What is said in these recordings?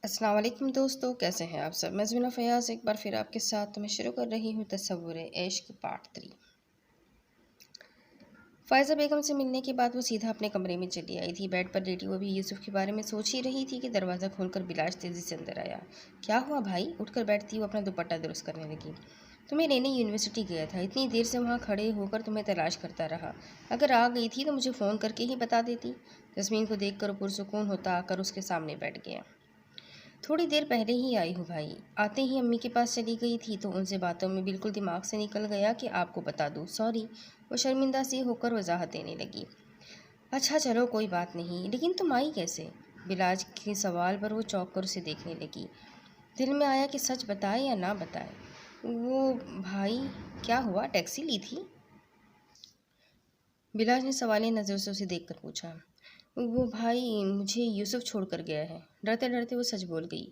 السلام علیکم دوستو، کیسے ہیں آپ سب؟ میں زمینہ فیاض ایک بار پھر آپ کے ساتھ میں شروع کر رہی ہوں تصور عشق پارٹ 3۔ فائزہ بیگم سے ملنے کے بعد وہ سیدھا اپنے کمرے میں چلی آئی تھی۔ بیڈ پر لیٹی وہ بھی یوسف کے بارے میں سوچ ہی رہی تھی کہ دروازہ کھول کر بلاش تیزی سے اندر آیا۔ کیا ہوا بھائی؟ اٹھ کر بیٹھتی وہ اپنا دوپٹہ درست کرنے لگی۔ تمہیں لینے یونیورسٹی گیا تھا، اتنی دیر سے وہاں کھڑے ہو کر تمہیں تلاش کرتا رہا۔ اگر آ گئی تھی تو مجھے فون کر کے ہی بتا دیتی۔ جسمین کو دیکھ کر وہ پرسکون ہوتا آ کر اس کے سامنے بیٹھ گیا۔ تھوڑی دیر پہلے ہی آئی ہوں بھائی، آتے ہی امی کے پاس چلی گئی تھی تو ان سے باتوں میں بالکل دماغ سے نکل گیا کہ آپ کو بتا دوں۔ سوری، وہ شرمندہ سی ہو کر وضاحت دینے لگی۔ اچھا چلو کوئی بات نہیں، لیکن تم آئی کیسے؟ بلاج کے سوال پر وہ چونک کر اسے دیکھنے لگی۔ دل میں آیا کہ سچ بتائے یا نہ بتائے۔ وہ بھائی کیا ہوا، ٹیکسی لی تھی؟ بلاج نے سوالیہ نظر سے اسے دیکھ کر پوچھا۔ وہ بھائی مجھے یوسف چھوڑ کر گیا ہے، ڈرتے ڈرتے وہ سچ بول گئی۔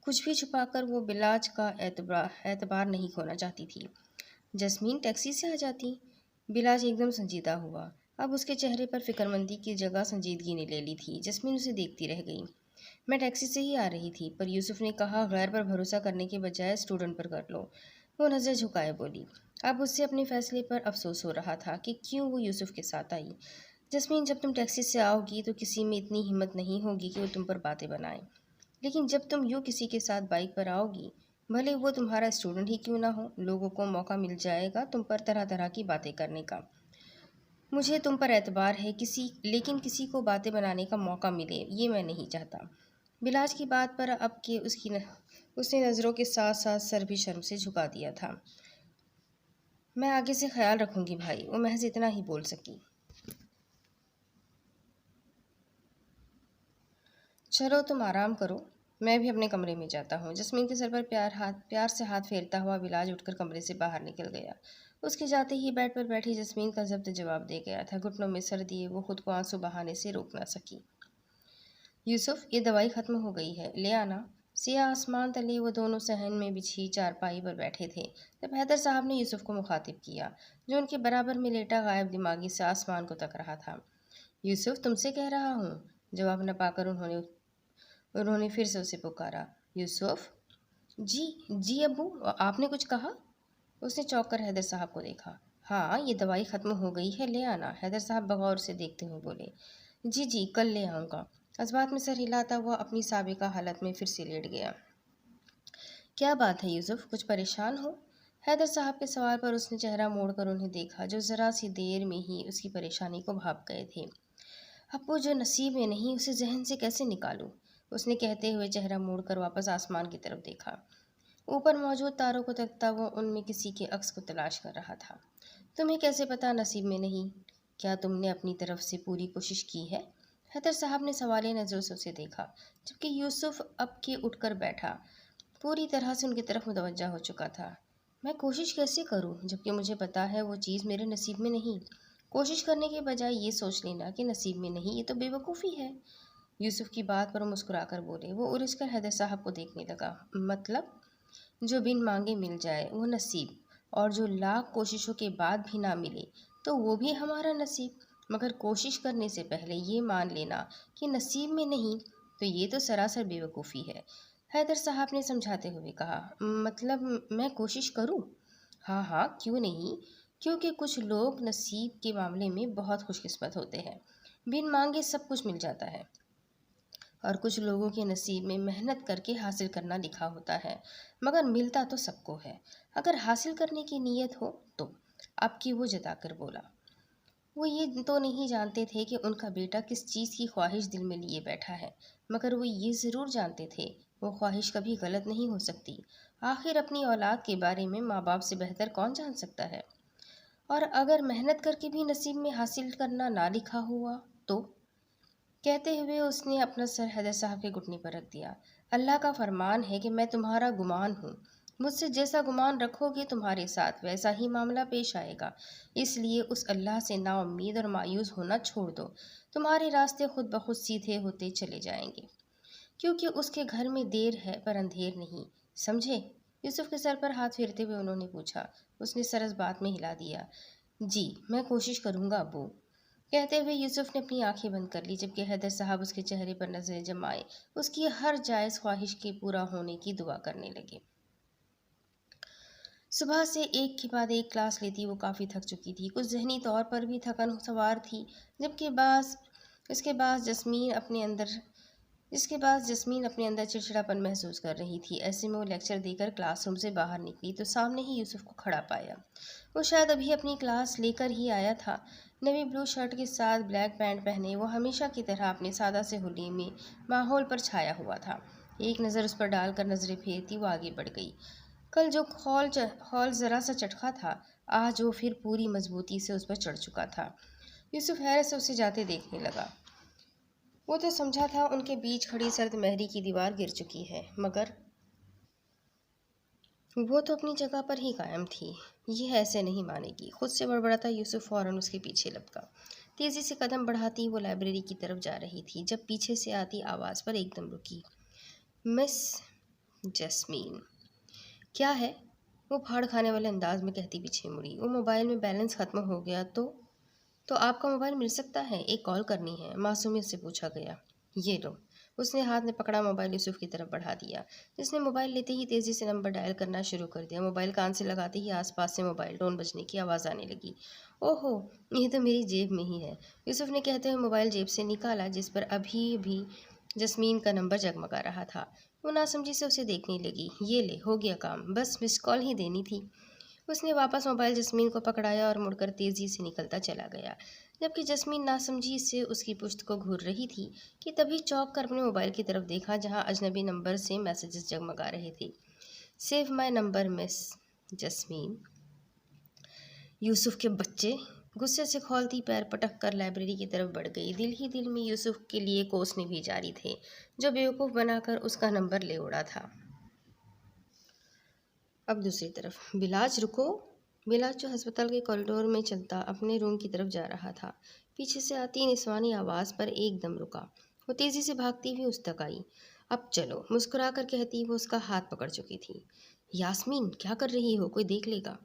کچھ بھی چھپا کر وہ بلاج کا اعتبار نہیں کھونا چاہتی تھی۔ جسمین ٹیکسی سے آ جاتی۔ بلاج ایک دم سنجیدہ ہوا۔ اب اس کے چہرے پر فکر مندی کی جگہ سنجیدگی نے لے لی تھی۔ جسمین اسے دیکھتی رہ گئی۔ میں ٹیکسی سے ہی آ رہی تھی، پر یوسف نے کہا غیر پر بھروسہ کرنے کے بجائے اسٹوڈنٹ پر کر لو۔ وہ نظر جھکائے بولی۔ اب اس سے اپنے فیصلے پر افسوس ہو رہا تھا کہ کیوں وہ یوسف کے ساتھ آئی۔ جسمین جب تم ٹیکسی سے آؤ گی تو کسی میں اتنی ہمت نہیں ہوگی کہ وہ تم پر باتیں بنائے، لیکن جب تم یوں کسی کے ساتھ بائک پر آؤ گی، بھلے وہ تمہارا اسٹوڈنٹ ہی کیوں نہ ہو، لوگوں کو موقع مل جائے گا تم پر طرح طرح کی باتیں کرنے کا۔ مجھے تم پر اعتبار ہے لیکن کسی کو باتیں بنانے کا موقع ملے یہ میں نہیں چاہتا۔ بلاج کی بات پر اب کہ اس نے نظروں کے ساتھ ساتھ سر بھی شرم سے جھکا دیا تھا۔ میں آگے سے خیال رکھوں گی بھائی، وہ محض اتنا ہی بول سکی۔ چلو تم آرام کرو، میں بھی اپنے کمرے میں جاتا ہوں۔ جسمین کے سر پر پیار سے ہاتھ پھیرتا ہوا بلاج اٹھ کر کمرے سے باہر نکل گیا۔ اس کے جاتے ہی بیڈ پر بیٹھی جسمین کا ضبط جواب دے گیا تھا۔ گھٹنوں میں سر دیے وہ خود کو آنسو بہانے سے روک نہ سکی۔ یوسف، یہ دوائی ختم ہو گئی ہے، لے آنا۔ سیاہ آسمان تلے وہ دونوں صحن میں بچھی چارپائی پر بیٹھے تھے جب حیدر صاحب نے یوسف کو مخاطب کیا، جو ان کے برابر میں لیٹا غائب دماغی سے آسمان کو تک رہا تھا۔ یوسف، تم سے کہہ رہا ہوں، جواب نہ پا کر انہوں نے پھر سے اسے پکارا۔ یوسف! جی ابو، آپ نے کچھ کہا؟ اس نے چونک کر حیدر صاحب کو دیکھا۔ ہاں، یہ دوائی ختم ہو گئی ہے، لے آنا، حیدر صاحب بغور سے دیکھتے ہوئے بولے۔ جی کل لے آؤں گا۔ اس بات میں سر ہلاتا ہوا اپنی سابقہ حالت میں پھر سے لیٹ گیا۔ کیا بات ہے یوسف، کچھ پریشان ہو؟ حیدر صاحب کے سوال پر اس نے چہرہ موڑ کر انہیں دیکھا، جو ذرا سی دیر میں ہی اس کی پریشانی کو بھاپ گئے تھے۔ ابو، جو نصیب میں نہیں اسے ذہن سے کیسے نکالوں؟ اس نے کہتے ہوئے چہرہ موڑ کر واپس آسمان کی طرف دیکھا۔ اوپر موجود تاروں کو تکتا وہ ان میں کسی کے عکس کو تلاش کر رہا تھا۔ تمہیں کیسے پتا نصیب میں نہیں؟ کیا تم نے اپنی طرف سے پوری کوشش کی ہے؟ حیدر صاحب نے سوالیہ نظروں سے اسے دیکھا، جبکہ یوسف اب کے اٹھ کر بیٹھا پوری طرح سے ان کی طرف متوجہ ہو چکا تھا۔ میں کوشش کیسے کروں جبکہ مجھے پتا ہے وہ چیز میرے نصیب میں نہیں؟ کوشش کرنے کے بجائے یہ سوچ لینا کہ نصیب میں نہیں، یہ تو بے وقوفی ہے۔ یوسف کی بات پر مسکرا کر بولے۔ وہ الجھ کر حیدر صاحب کو دیکھنے لگا۔ مطلب؟ جو بن مانگے مل جائے وہ نصیب، اور جو لاکھ کوششوں کے بعد بھی نہ ملے تو وہ بھی ہمارا نصیب، مگر کوشش کرنے سے پہلے یہ مان لینا کہ نصیب میں نہیں تو یہ تو سراسر بے وقوفی ہے۔ حیدر صاحب نے سمجھاتے ہوئے کہا۔ مطلب میں کوشش کروں؟ ہاں کیوں نہیں، کیونکہ کچھ لوگ نصیب کے معاملے میں بہت خوش قسمت ہوتے ہیں، بن مانگے سب کچھ مل جاتا ہے، اور کچھ لوگوں کے نصیب میں محنت کر کے حاصل کرنا لکھا ہوتا ہے، مگر ملتا تو سب کو ہے، اگر حاصل کرنے کی نیت ہو تو۔ اب کی وہ جتا کر بولا۔ وہ یہ تو نہیں جانتے تھے کہ ان کا بیٹا کس چیز کی خواہش دل میں لیے بیٹھا ہے، مگر وہ یہ ضرور جانتے تھے وہ خواہش کبھی غلط نہیں ہو سکتی۔ آخر اپنی اولاد کے بارے میں ماں باپ سے بہتر کون جان سکتا ہے؟ اور اگر محنت کر کے بھی نصیب میں حاصل کرنا نہ لکھا ہوا تو؟ کہتے ہوئے اس نے اپنا سر حیدر صاحب کے گھٹنے پر رکھ دیا۔ اللہ کا فرمان ہے کہ میں تمہارا گمان ہوں، مجھ سے جیسا گمان رکھو گے تمہارے ساتھ ویسا ہی معاملہ پیش آئے گا، اس لیے اس اللہ سے نا امید اور مایوس ہونا چھوڑ دو، تمہارے راستے خود بخود سیدھے ہوتے چلے جائیں گے، کیونکہ اس کے گھر میں دیر ہے پر اندھیر نہیں، سمجھے؟ یوسف کے سر پر ہاتھ پھیرتے ہوئے انہوں نے پوچھا۔ اس نے سر اس بات میں ہلا دیا۔ جی میں کوشش کروں گا ابو۔ کہتے ہوئے یوسف نے اپنی آنکھیں بند کر لی، جبکہ حیدر صاحب اس کے چہرے پر نظریں جمائے اس کی ہر جائز خواہش کے پورا ہونے کی دعا کرنے لگے۔ صبح سے ایک کے بعد ایک کلاس لیتی وہ کافی تھک چکی تھی، کچھ ذہنی طور پر بھی تھکن سوار تھی، اس کے بعد جسمین اپنے اندر چڑچڑاپن محسوس کر رہی تھی۔ ایسے میں وہ لیکچر دے کر کلاس روم سے باہر نکلی تو سامنے ہی یوسف کو کھڑا پایا۔ وہ شاید ابھی اپنی کلاس لے کر ہی آیا تھا، نیوی بلو شرٹ کے ساتھ بلیک پینٹ پہنے وہ ہمیشہ کی طرح اپنے سادہ سے حلیے میں ماحول پر چھایا ہوا تھا۔ ایک نظر اس پر ڈال کر نظریں پھیرتی وہ آگے بڑھ گئی۔ کل جو ہال ذرا سا چٹخا تھا، آج وہ پھر پوری مضبوطی سے اس پر چڑھ چکا تھا۔ یوسف حیرت سے اسے جاتے دیکھنے لگا۔ وہ تو سمجھا تھا ان کے بیچ کھڑی سرد مہری کی دیوار گر چکی ہے، مگر وہ تو اپنی جگہ پر ہی قائم تھی۔ یہ ایسے نہیں مانے گی، خود سے بڑبڑاتا یوسف فوراً اس کے پیچھے لپکا۔ تیزی سے قدم بڑھاتی وہ لائبریری کی طرف جا رہی تھی جب پیچھے سے آتی آواز پر ایک دم رکی۔ مس جسمین۔ کیا ہے؟ وہ پھاڑ کھانے والے انداز میں کہتی پیچھے مڑی۔ وہ موبائل میں بیلنس ختم ہو گیا تو آپ کا موبائل مل سکتا ہے؟ ایک کال کرنی ہے، معصومیت سے پوچھا گیا۔ یہ لو۔ اس نے ہاتھ میں پکڑا موبائل یوسف کی طرف بڑھا دیا، جس نے موبائل لیتے ہی تیزی سے نمبر ڈائل کرنا شروع کر دیا۔ موبائل کان سے لگاتے ہی آس پاس سے موبائل ٹون بجنے کی آواز آنے لگی۔ اوہو، یہ تو میری جیب میں ہی ہے، یوسف نے کہتے ہوئے موبائل جیب سے نکالا جس پر ابھی بھی جسمین کا نمبر جگمگا رہا تھا۔ وہ ناسمجھی سے اسے دیکھنے لگی۔ یہ لے، ہو گیا کام، بس مس کال ہی دینی تھی۔ اس نے واپس موبائل جسمین کو پکڑایا اور مڑ کر تیزی سے نکلتا چلا گیا، جبکہ جسمین ناسمجھی سے اس کی پشت کو گھور رہی تھی کہ تبھی چونک کر اپنے موبائل کی طرف دیکھا جہاں اجنبی نمبر سے میسیجز جگمگا رہے تھے۔ سیو مائی نمبر مس جسمین۔ یوسف کے بچے! غصے سے کھولتی پیر پٹک کر لائبریری کی طرف بڑھ گئی۔ دل ہی دل میں یوسف کے لیے کوسنے بھی جاری تھے جو بیوقوف بنا کر اس کا نمبر لے اڑا تھا۔ اب دوسری طرف بلاج رکو۔ بلاج جو ہسپتال کے کوریڈور میں چلتا اپنے روم کی طرف جا رہا تھا، پیچھے سے آتی نسوانی آواز پر ایک دم رکا۔ وہ تیزی سے بھاگتی ہوئی اس تک آئی۔ اب چلو، مسکرا کر کہتی وہ اس کا ہاتھ پکڑ چکی تھی۔ یاسمین، کیا کر رہی ہو؟ کوئی دیکھ لے گا۔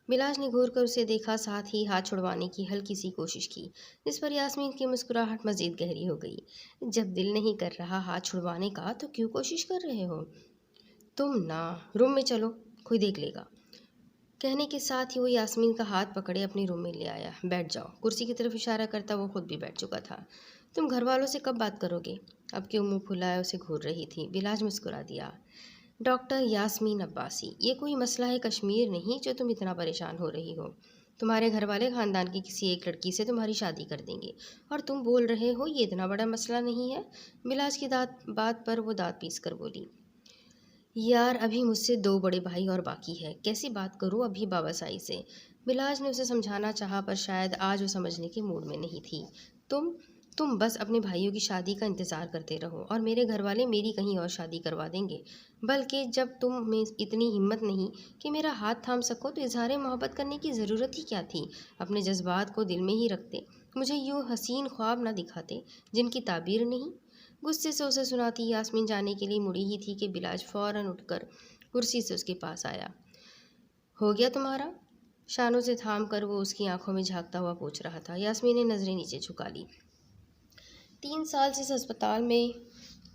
بلاج نے گھور کر اسے دیکھا، ساتھ ہی ہاتھ چھڑوانے کی ہلکی سی کوشش کی، جس پر یاسمین کی مسکراہٹ مزید گہری ہو گئی۔ جب دل نہیں کر رہا ہاتھ چھڑوانے کا تو کیوں کوشش کر رہے ہو؟ تم نہ، روم میں چلو، کوئی دیکھ لے گا۔ کہنے کے ساتھ ہی وہ یاسمین کا ہاتھ پکڑے اپنے روم میں لے آیا۔ بیٹھ جاؤ۔ کرسی کی طرف اشارہ کرتا وہ خود بھی بیٹھ چکا تھا۔ تم گھر والوں سے کب بات کرو گے؟ اب کہ وہ منہ پھلائے اسے گھور رہی تھی، بلاج مسکرا دیا۔ ڈاکٹر یاسمین عباسی، یہ کوئی مسئلہ ہے کشمیر نہیں جو تم اتنا پریشان ہو رہی ہو۔ تمہارے گھر والے خاندان کی کسی ایک لڑکی سے تمہاری شادی کر دیں گے اور تم بول رہے ہو یہ اتنا بڑا مسئلہ نہیں ہے؟ بلاج کی بات پر وہ دانت پیس کر بولی۔ یار، ابھی مجھ سے 2 بڑے بھائی اور باقی ہے، کیسی بات کروں ابھی بابا سائی سے؟ بلاج نے اسے سمجھانا چاہا پر شاید آج وہ سمجھنے کے موڈ میں نہیں تھی۔ تم بس اپنے بھائیوں کی شادی کا انتظار کرتے رہو اور میرے گھر والے میری کہیں اور شادی کروا دیں گے۔ بلکہ جب تم میں اتنی ہمت نہیں کہ میرا ہاتھ تھام سکو تو اظہار محبت کرنے کی ضرورت ہی کیا تھی؟ اپنے جذبات کو دل میں ہی رکھتے، مجھے یوں حسین خواب نہ دکھاتے جن کی تعبیر نہیں۔ غصے سے اسے سناتی یاسمین جانے کے لیے مڑی ہی تھی کہ بلاج فوراً اٹھ کر کرسی سے اس کے پاس آیا۔ ہو گیا تمہارا؟ شانوں سے تھام کر وہ اس کی آنکھوں میں جھانکتا ہوا پوچھ رہا تھا۔ یاسمین نے نظریں نیچے جھکا لی۔ 3 سال سے اس ہسپتال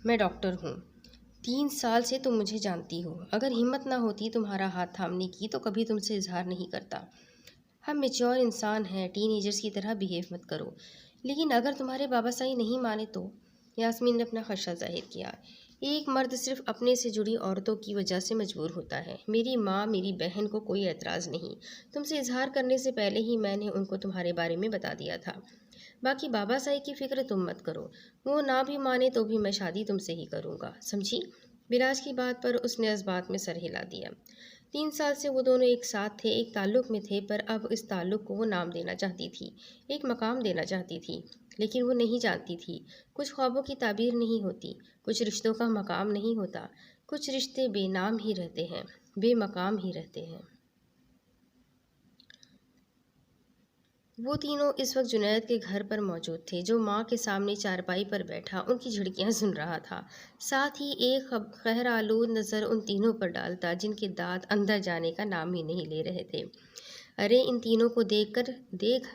میں ڈاکٹر ہوں۔ 3 سال سے تم مجھے جانتی ہو۔ اگر ہمت نہ ہوتی تمہارا ہاتھ تھامنے کی تو کبھی تم سے اظہار نہیں کرتا۔ ہم میچور انسان ہیں، ٹین ایجرز کی طرح بیہیو مت کرو۔ لیکن اگر تمہارے بابا سائی نہیں مانے تو؟ یاسمین نے اپنا خدشہ ظاہر کیا۔ ایک مرد صرف اپنے سے جڑی عورتوں کی وجہ سے مجبور ہوتا ہے۔ میری ماں، میری بہن کو کوئی اعتراض نہیں۔ تم سے اظہار کرنے سے پہلے ہی میں نے ان کو تمہارے بارے میں بتا دیا تھا۔ باقی بابا سائی کی فکر تم مت کرو، وہ نہ بھی مانے تو بھی میں شادی تم سے ہی کروں گا، سمجھی؟ بلاج کی بات پر اس نے اس بات میں سر ہلا دیا۔ 3 سال سے وہ دونوں ایک ساتھ تھے، ایک تعلق میں تھے، پر اب اس تعلق کو وہ نام دینا چاہتی تھی، ایک مقام دینا چاہتی تھی، لیکن وہ نہیں جانتی تھی کچھ خوابوں کی تعبیر نہیں ہوتی، کچھ رشتوں کا مقام نہیں ہوتا، کچھ رشتے بے نام ہی رہتے ہیں، بے مقام ہی رہتے ہیں۔ وہ تینوں اس وقت جنید کے گھر پر موجود تھے، جو ماں کے سامنے چارپائی پر بیٹھا ان کی جھڑکیاں سن رہا تھا، ساتھ ہی ایک قہر آلود نظر ان تینوں پر ڈالتا جن کے دانت اندر جانے کا نام ہی نہیں لے رہے تھے۔ ارے ان تینوں کو دیکھ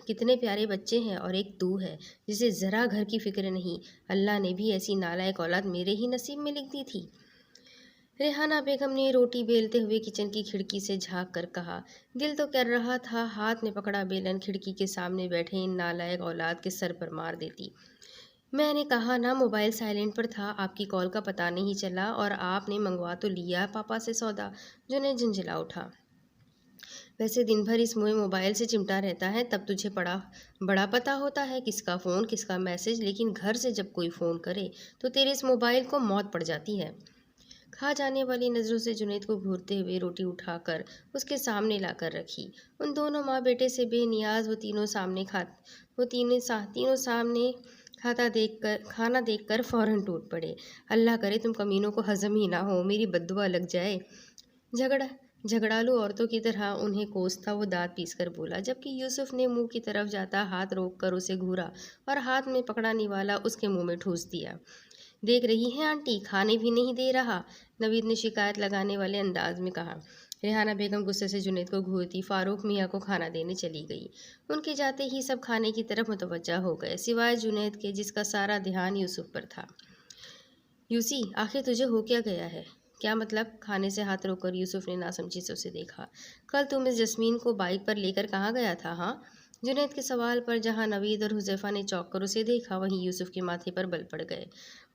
کتنے پیارے بچے ہیں، اور ایک تو ہے جسے ذرا گھر کی فکر نہیں۔ اللہ نے بھی ایسی نالائق اولاد میرے ہی نصیب میں لکھ دی تھی۔ ریحانہ بیگم نے روٹی بیلتے ہوئے کچن کی کھڑکی سے جھانک کر کہا۔ دل تو کر رہا تھا ہاتھ میں پکڑا بیلن کھڑکی کے سامنے بیٹھے ان نالائق اولاد کے سر پر مار دیتی۔ میں نے کہا نا موبائل سائلنٹ پر تھا، آپ کی کال کا پتہ نہیں چلا، اور آپ نے منگوا تو لیا پاپا سے سودا۔ جنید جھنجھلا اٹھا۔ ویسے دن بھر اس منہ موبائل سے چمٹا رہتا ہے، تب تجھے بڑا پتہ ہوتا ہے کس کا فون کس کا میسج، لیکن گھر سے جب کوئی فون کرے تو تیرے اس موبائل کو موت پڑ جاتی ہے۔ کھا جانے والی نظروں سے جنید کو گھورتے ہوئے روٹی اٹھا کر اس کے سامنے لا کر رکھی۔ ان دونوں ماں بیٹے سے بے نیاز وہ تینوں سامنے کھانا دیکھ کر فوراً ٹوٹ پڑے۔ اللہ کرے تم کمینوں کو ہضم ہی نہ ہو، میری بددعا لگ جائے۔ جھگڑالو عورتوں کی طرح انہیں کوستا وہ دانت پیس کر بولا، جبکہ یوسف نے منہ کی طرف جاتا ہاتھ روک کر اسے گھورا اور ہاتھ میں پکڑا نوالا اس کے منہ میں ٹھوس دیا۔ دیکھ رہی ہیں آنٹی، کھانے بھی نہیں دے رہا، نوید نے شکایت لگانے والے انداز میں کہا۔ ریحانہ بیگم غصے سے جنید کو گھورتی فاروق میاں کو کھانا دینے چلی گئی۔ ان کے جاتے ہی سب کھانے کی طرف متوجہ ہو گئے، سوائے جنید کے جس کا سارا دھیان یوسف پر تھا۔ یوسی، آخر تجھے ہو کیا گیا ہے؟ کیا مطلب؟ کھانے سے ہاتھ روک کر یوسف نے ناسمجھی سے اسے دیکھا۔ کل تم اس جسمین کو بائک پر لے کر کہاں گیا تھا ہاں؟ جنید کے سوال پر جہاں نوید اور حذیفہ نے چونک کر اسے دیکھا، وہیں یوسف کے ماتھے پر بل پڑ گئے۔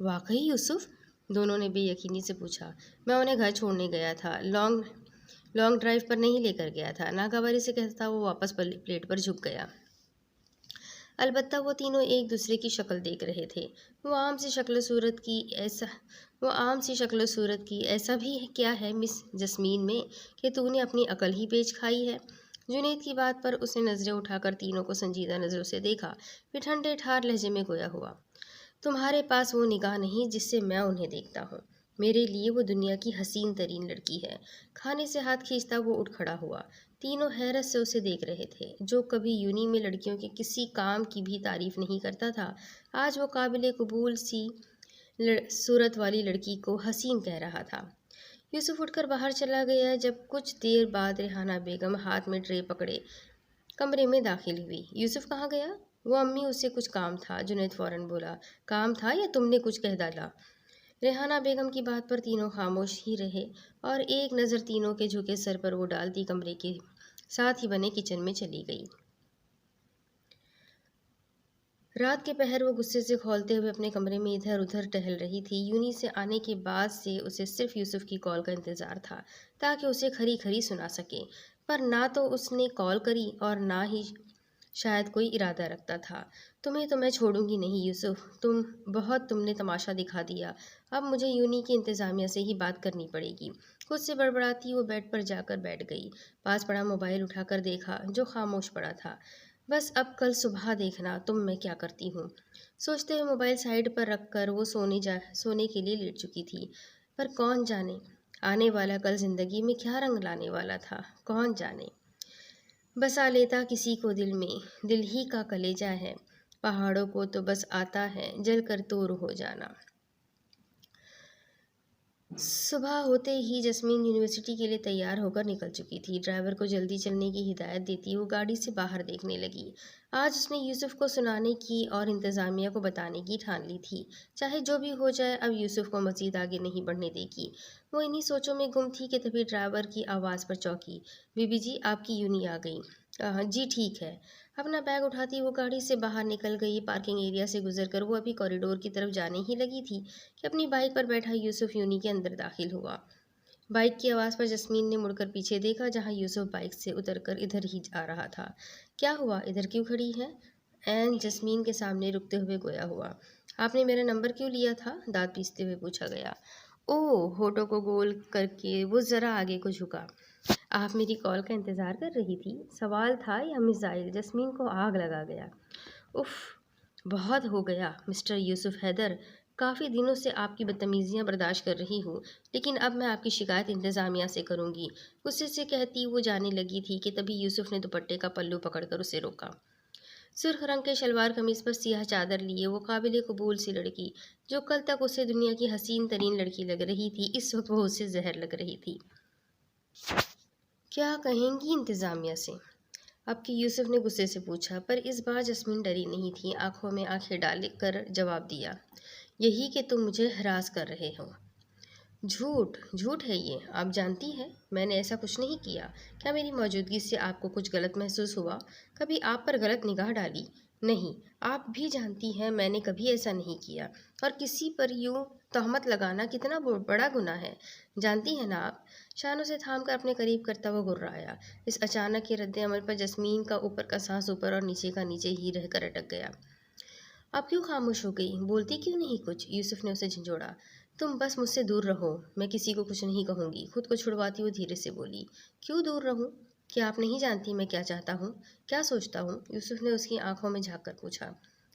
واقعی یوسف؟ دونوں نے بے یقینی سے پوچھا۔ میں انہیں گھر چھوڑنے گیا تھا، لانگ ڈرائیو پر نہیں لے کر گیا تھا، ناگواری سے کہتا وہ واپس پلیٹ پر جھک گیا۔ البتہ وہ تینوں ایک دوسرے کی شکل دیکھ رہے تھے، وہ عام سی شکل و صورت کی، ایسا بھی کیا ہے مس جسمین میں کہ تو نے اپنی عقل ہی بیچ کھائی ہے؟ جنید کی بات پر اس نے نظریں اٹھا کر تینوں کو سنجیدہ نظروں سے دیکھا، پھر ٹھنڈے ٹھار لہجے میں گویا ہوا۔ تمہارے پاس وہ نگاہ نہیں جس سے میں انہیں دیکھتا ہوں، میرے لیے وہ دنیا کی حسین ترین لڑکی ہے۔ کھانے سے ہاتھ کھینچتا وہ اٹھ کھڑا ہوا۔ تینوں حیرت سے اسے دیکھ رہے تھے۔ جو کبھی یونی میں لڑکیوں کے کسی کام کی بھی تعریف نہیں کرتا تھا، آج وہ قابل قبول سی صورت والی لڑکی کو حسین کہہ رہا تھا۔ یوسف اٹھ کر باہر چلا گیا۔ جب کچھ دیر بعد ریحانہ بیگم ہاتھ میں ٹرے پکڑے کمرے میں داخل ہوئی۔ یوسف کہاں گیا؟ وہ امی، اس سے کچھ کام تھا، جنید فوراً بولا۔ کام تھا یا تم نے کچھ کہہ ڈالا؟ ریحانہ بیگم کی بات پر تینوں خاموش ہی رہے اور ایک نظر تینوں کے جھکے سر پر وہ ڈالتی کمرے کے ساتھ ہی بنے کچن میں چلی گئی۔ رات کے پہر وہ غصے سے کھولتے ہوئے اپنے کمرے میں ادھر ادھر ٹہل رہی تھی۔ یونی سے آنے کے بعد سے اسے صرف یوسف کی کال کا انتظار تھا تاکہ اسے کھری کھری سنا سکے، پر نہ تو اس نے کال کری اور نہ ہی شاید کوئی ارادہ رکھتا تھا۔ تمہیں تو میں چھوڑوں گی نہیں یوسف، تم نے تماشا دکھا دیا، اب مجھے یونی کی انتظامیہ سے ہی بات کرنی پڑے گی۔ خود سے بڑبڑاتی وہ بیڈ پر جا کر بیٹھ گئی، پاس پڑا موبائل اٹھا کر دیکھا جو خاموش پڑا تھا۔ بس اب کل صبح دیکھنا میں کیا کرتی ہوں۔ سوچتے ہوئے موبائل سائیڈ پر رکھ کر وہ سونے کے لیے لیٹ چکی تھی، پر کون جانے آنے والا کل زندگی میں کیا رنگ لانے والا تھا، کون جانے۔ بسا لیتا کسی کو دل میں، دل ہی کا کلیجہ ہے، پہاڑوں کو تو بس آتا ہے جل کر تور ہو جانا۔ صبح ہوتے ہی جسمین یونیورسٹی کے لیے تیار ہو کر نکل چکی تھی۔ ڈرائیور کو جلدی چلنے کی ہدایت دیتی وہ گاڑی سے باہر دیکھنے لگی۔ آج اس نے یوسف کو سنانے کی اور انتظامیہ کو بتانے کی ٹھان لی تھی، چاہے جو بھی ہو جائے اب یوسف کو مزید آگے نہیں بڑھنے دے گی۔ وہ انہی سوچوں میں گم تھی کہ تبھی ڈرائیور کی آواز پر چونکی۔ بی بی جی، آپ کی یونی آ گئی۔ جی ٹھیک ہے۔ اپنا بیگ اٹھاتی وہ گاڑی سے باہر نکل گئی۔ پارکنگ ایریا سے گزر کر وہ ابھی کوریڈور کی طرف جانے ہی لگی تھی کہ اپنی بائک پر بیٹھا یوسف یونی کے اندر داخل ہوا۔ بائک کی آواز پر جسمین نے مڑ کر پیچھے دیکھا، جہاں یوسف بائک سے اتر کر ادھر ہی آ رہا تھا۔ کیا ہوا، ادھر کیوں کھڑی ہے؟ عین جسمین کے سامنے رکتے ہوئے گویا ہوا۔ آپ نے میرا نمبر کیوں لیا تھا؟ دانت پیستے ہوئے پوچھا گیا۔ ہونٹوں کو گول کر کے وہ ذرا آگے کو جھکا۔ آپ میری کال کا انتظار کر رہی تھی؟ سوال تھا یا میزائل؟ جسمین کو آگ لگا گیا۔ اف، بہت ہو گیا مسٹر یوسف حیدر، کافی دنوں سے آپ کی بدتمیزیاں برداشت کر رہی ہوں، لیکن اب میں آپ کی شکایت انتظامیہ سے کروں گی، غصے سے کہتی وہ جانے لگی تھی کہ تبھی یوسف نے دوپٹے کا پلو پکڑ کر اسے روکا۔ سرخ رنگ کے شلوار قمیص پر سیاہ چادر لیے وہ قابل قبول سی لڑکی، جو کل تک اسے دنیا کی حسین ترین لڑکی لگ رہی تھی، اس وقت وہ اسے زہر لگ رہی تھی۔ کیا کہیں گی انتظامیہ سے؟ اب کہ یوسف نے غصے سے پوچھا، پر اس بار جسمین ڈری نہیں تھی، آنکھوں میں آنکھیں ڈال کر جواب دیا، یہی کہ تم مجھے ہراس کر رہے ہو۔ جھوٹ جھوٹ ہے یہ، آپ جانتی ہیں میں نے ایسا کچھ نہیں کیا۔ کیا میری موجودگی سے آپ کو کچھ غلط محسوس ہوا؟ کبھی آپ پر غلط نگاہ ڈالی؟ نہیں، آپ بھی جانتی ہیں میں نے کبھی ایسا نہیں کیا، اور کسی پر یوں تہمت لگانا کتنا بڑا گناہ ہے، جانتی ہیں نا آپ؟ شانوں سے تھام کر اپنے قریب کرتا ہوا گھررایا۔ اس اچانک کے رد عمل پر جسمین کا اوپر کا سانس اوپر اور نیچے کا نیچے ہی رہ کر اٹک گیا۔ آپ کیوں خاموش ہو گئی؟ بولتی کیوں نہیں کچھ؟ یوسف نے اسے جھنجھوڑا۔ تم بس مجھ سے دور رہو، میں کسی کو کچھ نہیں کہوں گی، خود کو چھڑواتی ہوئی دھیرے سے بولی۔ کیوں دور رہوں؟ کیا آپ نہیں جانتی میں کیا چاہتا ہوں، کیا سوچتا ہوں؟ یوسف نے اس کی آنکھوں میں جھانک کر پوچھا۔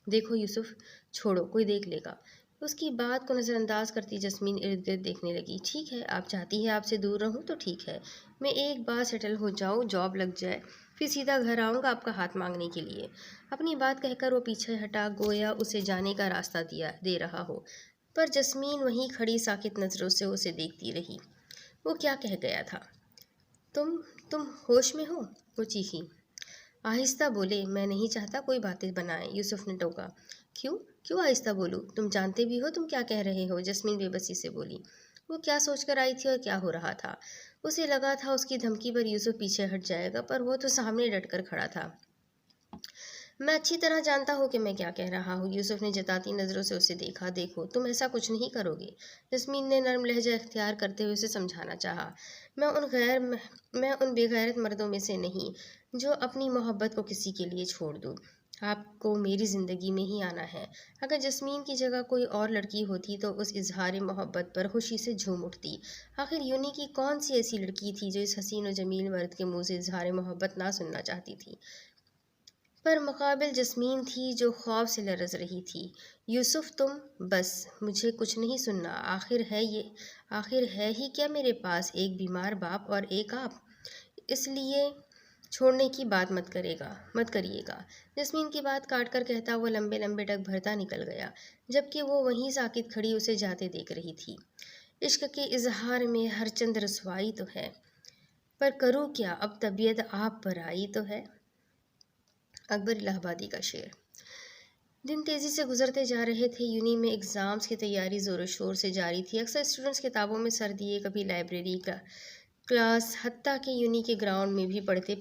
دیکھو یوسف، چھوڑو، کوئی دیکھ لے گا۔ اس کی بات کو نظر انداز کرتی جسمین ارد گرد دیکھنے لگی۔ ٹھیک ہے، آپ چاہتی ہیں آپ سے دور رہوں تو ٹھیک ہے، میں ایک بار سیٹل ہو جاؤں، جاب لگ جائے، پھر سیدھا گھر آؤں گا آپ کا ہاتھ مانگنے کے لیے۔ اپنی بات کہہ کر وہ پیچھے ہٹا، گویا اسے جانے کا راستہ دے رہا ہو، پر جسمین وہیں کھڑی ساکت نظروں سے اسے دیکھتی رہی۔ وہ کیا کہہ گیا تھا؟ تم ہوش میں ہو؟ وہ چیخی۔ آہستہ بولے، میں نہیں چاہتا کوئی باتیں بنائے، یوسف نے ٹوکا۔ کیوں آہستہ بولوں؟ تم جانتے بھی ہو تم کیا کہہ رہے ہو، جسمین بے بسی سے بولی۔ وہ کیا سوچ کر آئی تھی اور کیا ہو رہا تھا؟ اسے لگا تھا اس کی دھمکی پر یوسف پیچھے ہٹ جائے گا، پر وہ تو سامنے ڈٹ کر کھڑا تھا۔ میں اچھی طرح جانتا ہوں کہ میں کیا کہہ رہا ہوں، یوسف نے جتاتی نظروں سے اسے دیکھا۔ دیکھو، تم ایسا کچھ نہیں کرو گے، جسمین نے نرم لہجہ اختیار کرتے ہوئے اسے سمجھانا چاہا۔ میں ان بے غیرت مردوں میں سے نہیں جو اپنی محبت کو کسی کے لیے چھوڑ دوں۔ آپ کو میری زندگی میں ہی آنا ہے۔ اگر جسمین کی جگہ کوئی اور لڑکی ہوتی تو اس اظہار محبت پر خوشی سے جھوم اٹھتی۔ آخر یونی کی کون سی ایسی لڑکی تھی جو اس حسین و جمیل مرد کے منہ سے اظہار محبت نہ سننا چاہتی تھی؟ پر مقابل جسمین تھی جو خوف سے لرز رہی تھی۔ یوسف، تم بس مجھے کچھ نہیں سننا، آخر ہے ہی کیا میرے پاس، ایک بیمار باپ اور ایک آپ، اس لیے چھوڑنے کی بات مت کریے گا۔ جسمین کی بات کاٹ کر کہتا وہ لمبے لمبے ڈگ بھرتا نکل گیا، جبکہ وہ وہیں ساکت کھڑی اسے جاتے دیکھ رہی تھی۔ عشق کے اظہار میں ہر چند رسوائی تو ہے، پر کروں کیا، اب طبیعت آپ پر آئی تو ہے۔ اکبر الہ آبادی کا شعر۔ دن تیزی سے گزرتے جا رہے تھے، یونی میں ایگزامز کی تیاری زور و شور سے جاری تھی۔ اکثر اسٹوڈنٹس کتابوں میں سر دیے، کبھی لائبریری کا کلاس، حتیٰ کہ یونی کے گراؤنڈ میں بھی پڑھتے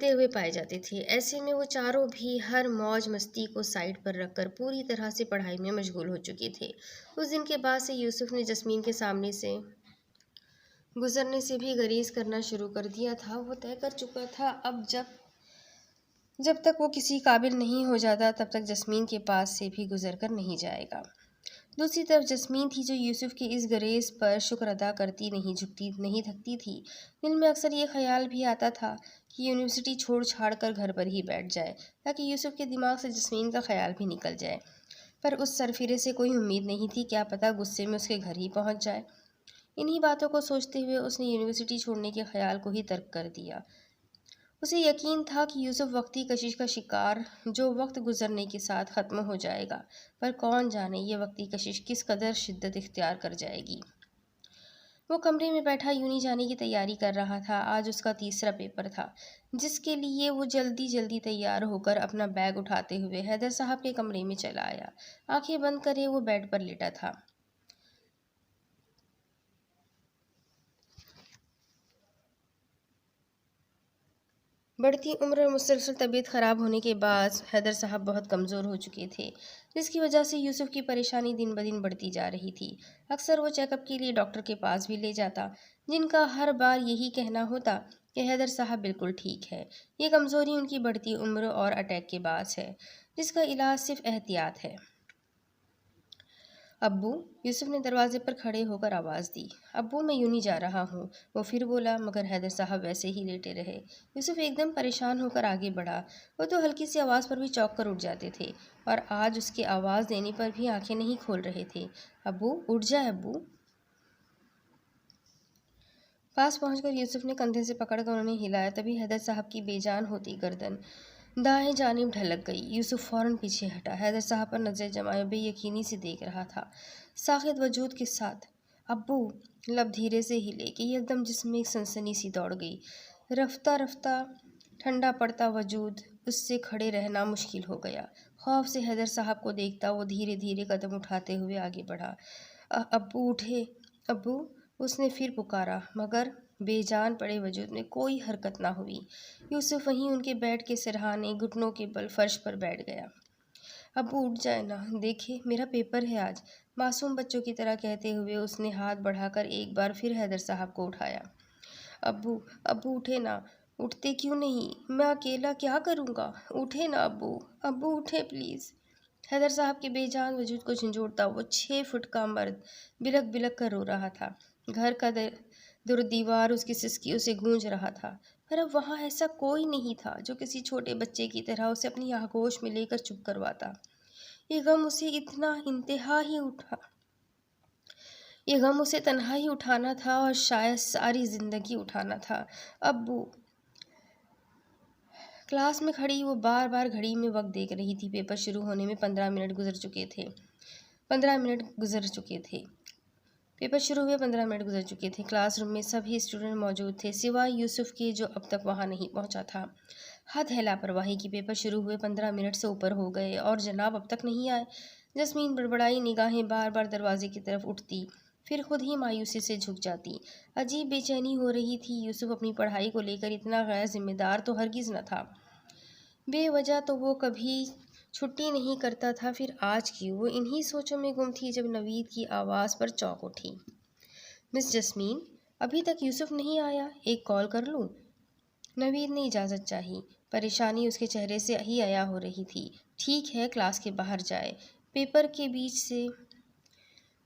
ہوئے پائے جاتے تھے۔ ایسے میں وہ چاروں بھی ہر موج مستی کو سائڈ پر رکھ کر پوری طرح سے پڑھائی میں مشغول ہو چکے تھے۔ اس دن کے بعد سے یوسف نے جسمین کے سامنے سے گزرنے سے بھی گریز کرنا شروع کر دیا تھا۔ وہ طے کر چکا تھا اب جب تک وہ کسی قابل نہیں ہو جاتا تب تک جسمین کے پاس سے بھی گزر کر نہیں جائے گا۔ دوسری طرف جسمین تھی جو یوسف کے اس گریز پر شکر ادا کرتی نہیں تھکتی تھی۔ دل میں اکثر یہ خیال بھی آتا تھا کہ یونیورسٹی چھوڑ چھاڑ کر گھر پر ہی بیٹھ جائے تاکہ یوسف کے دماغ سے جسمین کا خیال بھی نکل جائے، پر اس سرفرے سے کوئی امید نہیں تھی، کیا پتہ غصے میں اس کے گھر ہی پہنچ جائے۔ انہی باتوں کو سوچتے ہوئے اس نے یونیورسٹی چھوڑنے کے خیال کو ہی ترک کر دیا۔ اسے یقین تھا کہ یوسف وقتی کشش کا شکار جو وقت گزرنے کے ساتھ ختم ہو جائے گا، پر کون جانے یہ وقتی کشش کس قدر شدت اختیار کر جائے گی۔ وہ کمرے میں بیٹھا یونی جانے کی تیاری کر رہا تھا۔ آج اس کا تیسرا پیپر تھا، جس کے لیے وہ جلدی تیار ہو کر اپنا بیگ اٹھاتے ہوئے حیدر صاحب کے کمرے میں چلا آیا۔ آنکھیں بند کرے وہ بیڈ پر لیٹا تھا۔ بڑھتی عمر اور مسلسل طبیعت خراب ہونے کے بعد حیدر صاحب بہت کمزور ہو چکے تھے، جس کی وجہ سے یوسف کی پریشانی دن بدن بڑھتی جا رہی تھی۔ اکثر وہ چیک اپ کے لیے ڈاکٹر کے پاس بھی لے جاتا، جن کا ہر بار یہی کہنا ہوتا کہ حیدر صاحب بالکل ٹھیک ہے، یہ کمزوری ان کی بڑھتی عمر اور اٹیک کے باعث ہے، جس کا علاج صرف احتیاط ہے۔ ابو، یوسف نے دروازے پر کھڑے ہو کر آواز دی۔ ابو، میں یونی جا رہا ہوں، وہ پھر بولا، مگر حیدر صاحب ویسے ہی لیٹے رہے۔ یوسف ایک دم پریشان ہو کر آگے بڑھا۔ وہ تو ہلکی سی آواز پر بھی چونک کر اٹھ جاتے تھے، اور آج اس کے آواز دینے پر بھی آنکھیں نہیں کھول رہے تھے۔ ابو، اٹھ جائے ابو۔ پاس پہنچ کر یوسف نے کندھے سے پکڑ کر انہیں ہلایا، تبھی حیدر صاحب کی بے جان ہوتی گردن دائیں جانب ڈھلک گئی۔ یوسف فوراً پیچھے ہٹا، حیدر صاحب پر نظریں جمائے بے یقینی سے دیکھ رہا تھا، ساخت وجود کے ساتھ۔ ابو، لب دھیرے سے ہلے کہ یکدم جسم میں ایک سنسنی سی دوڑ گئی۔ رفتہ رفتہ ٹھنڈا پڑتا وجود اس سے کھڑے رہنا مشکل ہو گیا۔ خوف سے حیدر صاحب کو دیکھتا وہ دھیرے دھیرے قدم اٹھاتے ہوئے آگے بڑھا۔ ابو اٹھے، ابو، اس نے پھر پکارا، مگر بے جان پڑے وجود میں کوئی حرکت نہ ہوئی۔ یوسف وہیں ان کے بیڈ کے سرہانے گھٹنوں کے بل فرش پر بیٹھ گیا۔ ابو اٹھ جائے نا، دیکھے میرا پیپر ہے آج، معصوم بچوں کی طرح کہتے ہوئے اس نے ہاتھ بڑھا کر ایک بار پھر حیدر صاحب کو اٹھایا۔ ابو، ابو اٹھے نا، اٹھتے کیوں نہیں؟ میں اکیلا کیا کروں گا؟ اٹھے نا ابو، ابو اٹھے پلیز۔ حیدر صاحب کے بے جان وجود کو جھنجھوڑتا وہ 6 فٹ کا مرد بلک بلک کر رو رہا تھا۔ گھر کا در دیوار اس کی سسکیوں سے گونج رہا تھا، پر اب وہاں ایسا کوئی نہیں تھا جو کسی چھوٹے بچے کی طرح اسے اپنی آغوش میں لے کر چپ کرواتا۔ یہ غم اسے تنہا ہی اٹھانا تھا اور شاید ساری زندگی اٹھانا تھا۔ ابو۔ کلاس میں کھڑی وہ بار بار گھڑی میں وقت دیکھ رہی تھی۔ پیپر شروع ہونے میں 15 منٹ گزر چکے تھے۔ کلاس روم میں سبھی اسٹوڈنٹ موجود تھے سوائے یوسف کے، جو اب تک وہاں نہیں پہنچا تھا۔ حد ہے لاپرواہی کی، پیپر شروع ہوئے 15 منٹ سے اوپر ہو گئے اور جناب اب تک نہیں آئے۔ جسمین بڑبڑائی، نگاہیں بار بار دروازے کی طرف اٹھتی، پھر خود ہی مایوسی سے جھک جاتی۔ عجیب بے چینی ہو رہی تھی۔ یوسف اپنی پڑھائی کو لے کر اتنا غیر ذمہ دار تو ہرگز نہ تھا۔ بے وجہ تو وہ کبھی چھٹی نہیں کرتا تھا، پھر آج کیوں؟ وہ انہی سوچوں میں گم تھی جب نوید کی آواز پر چونک اٹھی۔ مس جسمین، ابھی تک یوسف نہیں آیا، ایک کال کر لوں؟ نوید نے اجازت چاہی۔ پریشانی اس کے چہرے سے ہی عیاں ہو رہی تھی۔ ٹھیک ہے، کلاس کے باہر جائے۔ پیپر کے بیچ سے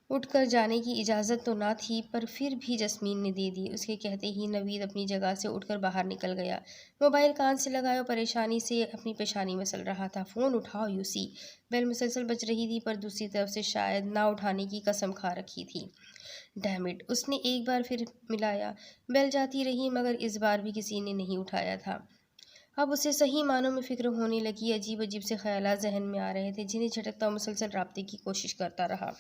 اٹھ کر جانے کی اجازت تو نہ تھی، پر پھر بھی جسمین نے دے دی۔ اس کے کہتے ہی نوید اپنی جگہ سے اٹھ کر باہر نکل گیا۔ موبائل کان سے لگائے اور پریشانی سے اپنی پیشانی مسل رہا تھا۔ فون اٹھاؤ یوسی۔ بیل مسلسل بج رہی تھی، پر دوسری طرف سے شاید نہ اٹھانے کی قسم کھا رکھی تھی۔ ڈیم اٹ، اس نے ایک بار پھر ملایا۔ بیل جاتی رہی، مگر اس بار بھی کسی نے نہیں اٹھایا تھا۔ اب اسے صحیح معنوں میں فکر ہونے لگی۔ عجیب عجیب سے خیالات ذہن میں آ رہے تھے، جنہیں جھٹکتا اور مسلسل رابطے کی کوشش کرتا رہا۔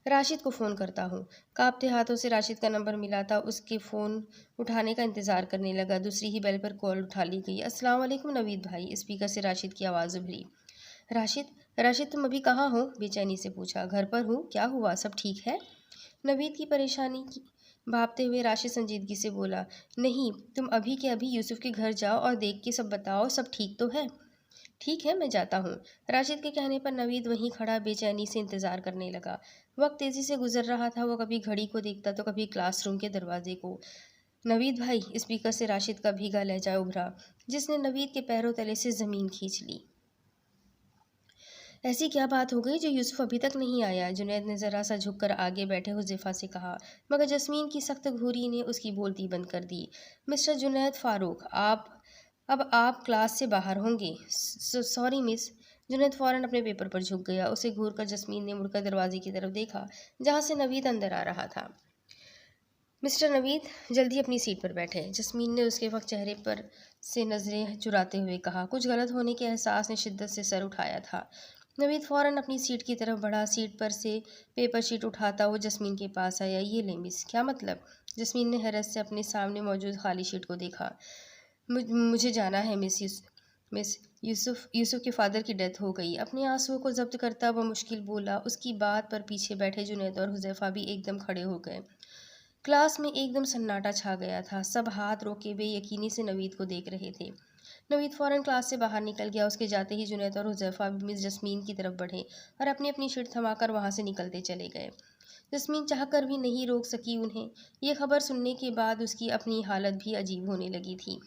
راشد کو فون کرتا ہوں۔ کانپتے ہاتھوں سے راشد کا نمبر ملا تھا، اس کے فون اٹھانے کا انتظار کرنے لگا۔ دوسری ہی بیل پر کال اٹھا لی گئی۔ السلام علیکم نوید بھائی، اسپیکر سے راشد کی آواز ابھری۔ راشد تم ابھی کہاں ہو؟ بے چینی سے پوچھا۔ گھر پر ہوں، کیا ہوا، سب ٹھیک ہے؟ نوید کی پریشانی بھاپتے ہوئے راشد سنجیدگی سے بولا، نہیں، تم ابھی کے ابھی یوسف کے گھر جاؤ اور دیکھ کے سب بتاؤ سب ٹھیک تو ہے۔ ٹھیک ہے، میں جاتا ہوں۔ راشد کے کہنے پر نوید وہیں کھڑا بے چینی سے انتظار کرنے لگا۔ وقت تیزی سے گزر رہا تھا، وہ کبھی گھڑی کو دیکھتا تو کبھی کلاس روم کے دروازے کو۔ نوید بھائی، اسپیکر سے راشد کا بھیگا لہجہ ابھرا، جس نے نوید کے پیروں تلے سے زمین کھینچ لی۔ ایسی کیا بات ہو گئی جو یوسف ابھی تک نہیں آیا؟ جنید نے ذرا سا جھک کر آگے بیٹھے حذیفہ سے کہا، مگر جسمین کی سخت گھوری نے اس کی بولتی بند کر دی۔ مسٹر جنید فاروق، اب آپ کلاس سے باہر ہوں گے۔ سوری مس۔ جنید فوراً اپنے پیپر پر جھک گیا۔ اسے گھور کر جسمین نے مڑ کر دروازے کی طرف دیکھا، جہاں سے نوید اندر آ رہا تھا۔ مسٹر نوید، جلدی اپنی سیٹ پر بیٹھے، جسمین نے اس کے وقت چہرے پر سے نظریں چراتے ہوئے کہا۔ کچھ غلط ہونے کے احساس نے شدت سے سر اٹھایا تھا۔ نوید فوراً اپنی سیٹ کی طرف بڑھا۔ سیٹ پر سے پیپر شیٹ اٹھاتا وہ جسمین کے پاس آیا۔ یہ لیں مس۔ کیا مطلب؟ جسمین نے حیرت سے اپنے سامنے موجود خالی شیٹ کو دیکھا۔ مجھے جانا ہے مس، یوسف کے فادر کی ڈیتھ ہو گئی۔ اپنے آنسوؤں کو ضبط کرتا وہ مشکل بولا۔ اس کی بات پر پیچھے بیٹھے جنید اور حذیفہ بھی ایک دم کھڑے ہو گئے۔ کلاس میں ایک دم سناٹا چھا گیا تھا۔ سب ہاتھ روکے بے یقینی سے نوید کو دیکھ رہے تھے۔ نوید فوراً کلاس سے باہر نکل گیا۔ اس کے جاتے ہی جنید اور حذیفہ بھی مس جسمین کی طرف بڑھے اور اپنی اپنی شیٹ تھما کر وہاں سے نکلتے چلے گئے۔ جسمین چاہ کر بھی نہیں روک سکی انہیں۔ یہ خبر سننے کے بعد اس کی اپنی حالت بھی عجیب ہونے لگی تھی۔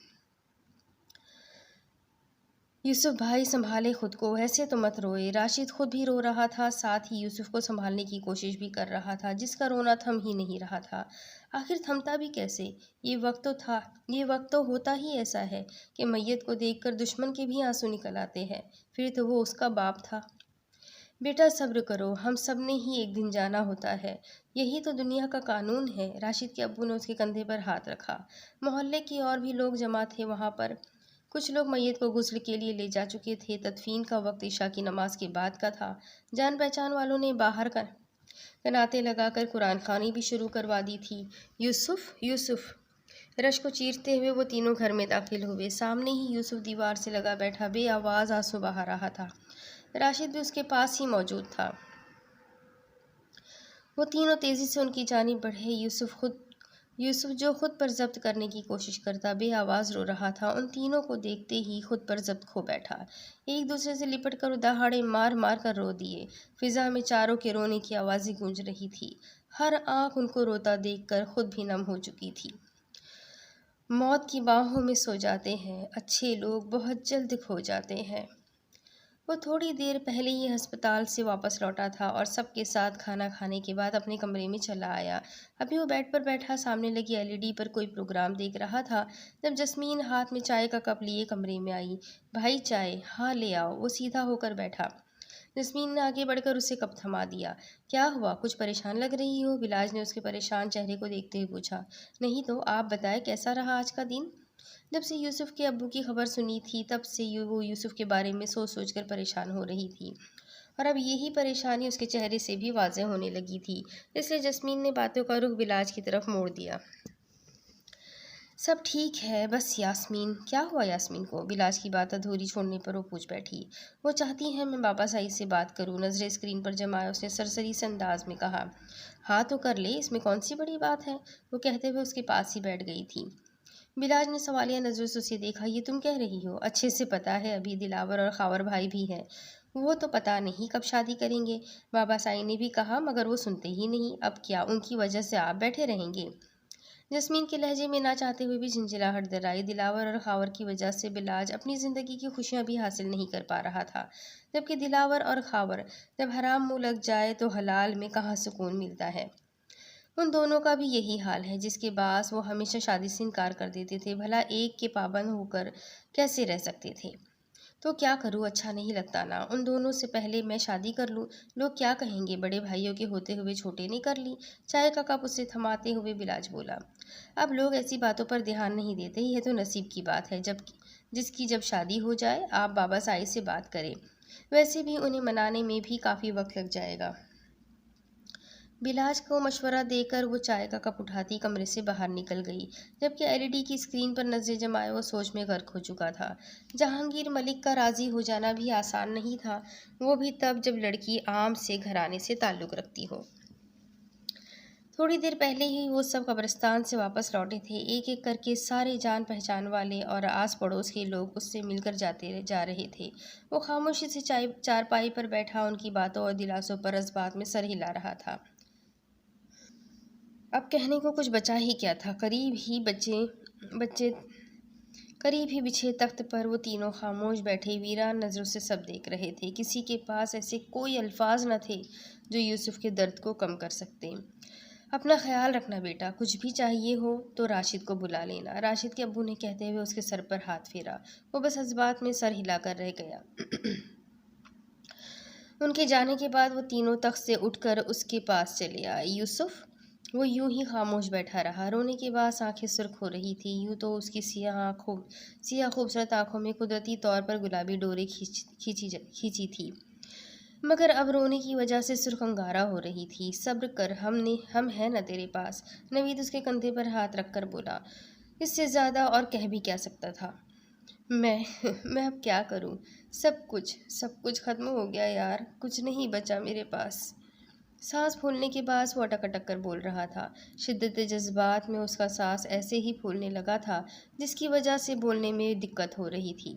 یوسف بھائی، سنبھالے خود کو، ایسے تو مت روئے۔ راشد خود بھی رو رہا تھا، ساتھ ہی یوسف کو سنبھالنے کی کوشش بھی کر رہا تھا، جس کا رونا تھم ہی نہیں رہا تھا۔ آخر تھمتا بھی کیسے؟ یہ وقت تو ہوتا ہی ایسا ہے کہ میت کو دیکھ کر دشمن کے بھی آنسو نکل آتے ہیں، پھر تو وہ اس کا باپ تھا۔ بیٹا صبر کرو، ہم سب نے ہی ایک دن جانا ہوتا ہے، یہی تو دنیا کا قانون ہے۔ راشد کے ابو نے اس کے کندھے پر ہاتھ رکھا۔ محلے کے اور بھی لوگ جمع تھے وہاں پر۔ کچھ لوگ میت کو غسل کے لیے لے جا چکے تھے۔ تدفین کا وقت عشاء کی نماز کے بعد کا تھا۔ جان پہچان والوں نے باہر کناتے لگا کر قرآن خوانی بھی شروع کروا دی تھی۔ یوسف! رش کو چیرتے ہوئے وہ تینوں گھر میں داخل ہوئے۔ سامنے ہی یوسف دیوار سے لگا بیٹھا بے آواز آنسو بہا رہا تھا۔ راشد بھی اس کے پاس ہی موجود تھا۔ وہ تینوں تیزی سے ان کی جانب بڑھے۔ یوسف جو خود پر ضبط کرنے کی کوشش کرتا بے آواز رو رہا تھا، ان تینوں کو دیکھتے ہی خود پر ضبط کھو بیٹھا۔ ایک دوسرے سے لپٹ کر دہاڑے مار مار کر رو دیے۔ فضا میں چاروں کے رونے کی آوازیں گونج رہی تھی۔ ہر آنکھ ان کو روتا دیکھ کر خود بھی نم ہو چکی تھی۔ موت کی باہوں میں سو جاتے ہیں اچھے لوگ، بہت جلد کھو جاتے ہیں۔ وہ تھوڑی دیر پہلے ہی ہسپتال سے واپس لوٹا تھا اور سب کے ساتھ کھانا کھانے کے بعد اپنے کمرے میں چلا آیا۔ ابھی وہ بیڈ پر بیٹھا سامنے لگی LED پر کوئی پروگرام دیکھ رہا تھا جب جسمین ہاتھ میں چائے کا کپ لیے کمرے میں آئی۔ بھائی چائے؟ ہاں لے آؤ۔ وہ سیدھا ہو کر بیٹھا۔ جسمین نے آگے بڑھ کر اسے کپ تھما دیا۔ کیا ہوا؟ کچھ پریشان لگ رہی ہو؟ بلاج نے اس کے پریشان چہرے کو دیکھتے ہوئے پوچھا۔ نہیں تو آپ بتائیں کیسا رہا آج کا دن؟ جب سے یوسف کے ابو کی خبر سنی تھی تب سے وہ یوسف کے بارے میں سوچ سوچ کر پریشان ہو رہی تھی، اور اب یہی پریشانی اس کے چہرے سے بھی واضح ہونے لگی تھی، اس لیے جسمین نے باتوں کا رخ بلاج کی طرف موڑ دیا۔ سب ٹھیک ہے، بس یاسمین۔ کیا ہوا یاسمین کو؟ بلاج کی بات ادھوری چھوڑنے پر وہ پوچھ بیٹھی۔ وہ چاہتی ہیں میں بابا سعید سے بات کروں، نظریں اسکرین پر جمائے اس نے سرسری سے انداز میں کہا۔ ہاں تو کر لے، اس میں کون سی بڑی بات ہے؟ وہ کہتے ہوئے اس کے پاس ہی بیٹھ گئی تھی۔ بلاج نے سوالیہ نظروں سے اسے دیکھا۔ یہ تم کہہ رہی ہو؟ اچھے سے پتا ہے ابھی دلاور اور خاور بھائی بھی ہیں، وہ تو پتہ نہیں کب شادی کریں گے۔ بابا سائی نے بھی کہا مگر وہ سنتے ہی نہیں۔ اب کیا ان کی وجہ سے آپ بیٹھے رہیں گے؟ جسمین کے لہجے میں نہ چاہتے ہوئے بھی جھنجھلاہٹ در آئی۔ دلاور اور خاور کی وجہ سے بلاج اپنی زندگی کی خوشیاں بھی حاصل نہیں کر پا رہا تھا، جبکہ دلاور اور خاور جب حرام منہ لگ جائے تو حلال میں کہاں سکون ملتا ہے۔ ان دونوں کا بھی یہی حال ہے، جس کے باعث وہ ہمیشہ شادی سے انکار کر دیتے تھے۔ بھلا ایک کے پابند ہو کر کیسے رہ سکتے تھے؟ تو کیا کروں، اچھا نہیں لگتا نا۔ ان دونوں سے پہلے میں شادی کر لوں، لوگ کیا کہیں گے؟ بڑے بھائیوں کے ہوتے ہوئے چھوٹے نے کر لی۔ چائے کا کپ اسے تھماتے ہوئے بلاج بولا۔ اب لوگ ایسی باتوں پر دھیان نہیں دیتے، یہ تو نصیب کی بات ہے، جس کی جب شادی ہو جائے آپ بابا سائی سے بات کریں، ویسے بھی انہیں منانے میں بھی کافی وقت لگ جائے گا۔ بلاج کو مشورہ دے کر وہ چائے کا کپ اٹھاتی کمرے سے باہر نکل گئی، جبکہ LED کی اسکرین پر نظریں جمائے وہ سوچ میں غرق ہو چکا تھا۔ جہانگیر ملک کا راضی ہو جانا بھی آسان نہیں تھا، وہ بھی تب جب لڑکی عام سے گھرانے سے تعلق رکھتی ہو۔ تھوڑی دیر پہلے ہی وہ سب قبرستان سے واپس لوٹے تھے، ایک ایک کر کے سارے جان پہچان والے اور آس پڑوس کے لوگ اس سے مل کر جا رہے تھے۔ وہ خاموشی سے چارپائی پر بیٹھا ان کی باتوں اور دلاسوں پر اس بات میں سر ہلا رہا تھا۔ اب کہنے کو کچھ بچا ہی کیا تھا؟ قریب ہی بچھے تخت پر وہ تینوں خاموش بیٹھے ویران نظروں سے سب دیکھ رہے تھے۔ کسی کے پاس ایسے کوئی الفاظ نہ تھے جو یوسف کے درد کو کم کر سکتے۔ اپنا خیال رکھنا بیٹا، کچھ بھی چاہیے ہو تو راشد کو بلا لینا، راشد کے ابو نے کہتے ہوئے اس کے سر پر ہاتھ پھیرا۔ وہ بس اس بات میں سر ہلا کر رہ گیا۔ ان کے جانے کے بعد وہ تینوں تخت سے اٹھ کر اس کے پاس چلے آئے۔ یوسف؟ وہ یوں ہی خاموش بیٹھا رہا۔ رونے کے بعد آنکھیں سرخ ہو رہی تھیں، یوں تو اس کی سیاہ خوبصورت آنکھوں میں قدرتی طور پر گلابی ڈوریں کھینچی تھی، مگر اب رونے کی وجہ سے سرخ انگارہ ہو رہی تھی۔ صبر کر، ہم ہیں نا تیرے پاس، نوید اس کے کندھے پر ہاتھ رکھ کر بولا۔ اس سے زیادہ اور کہہ بھی کیا سکتا تھا؟ میں اب کیا کروں؟ سب کچھ ختم ہو گیا یار، کچھ نہیں بچا میرے پاس۔ سانس پھولنے کے بعد وہ اٹک اٹک کر بول رہا تھا۔ شدت جذبات میں اس کا سانس ایسے ہی پھولنے لگا تھا جس کی وجہ سے بولنے میں دقت ہو رہی تھی۔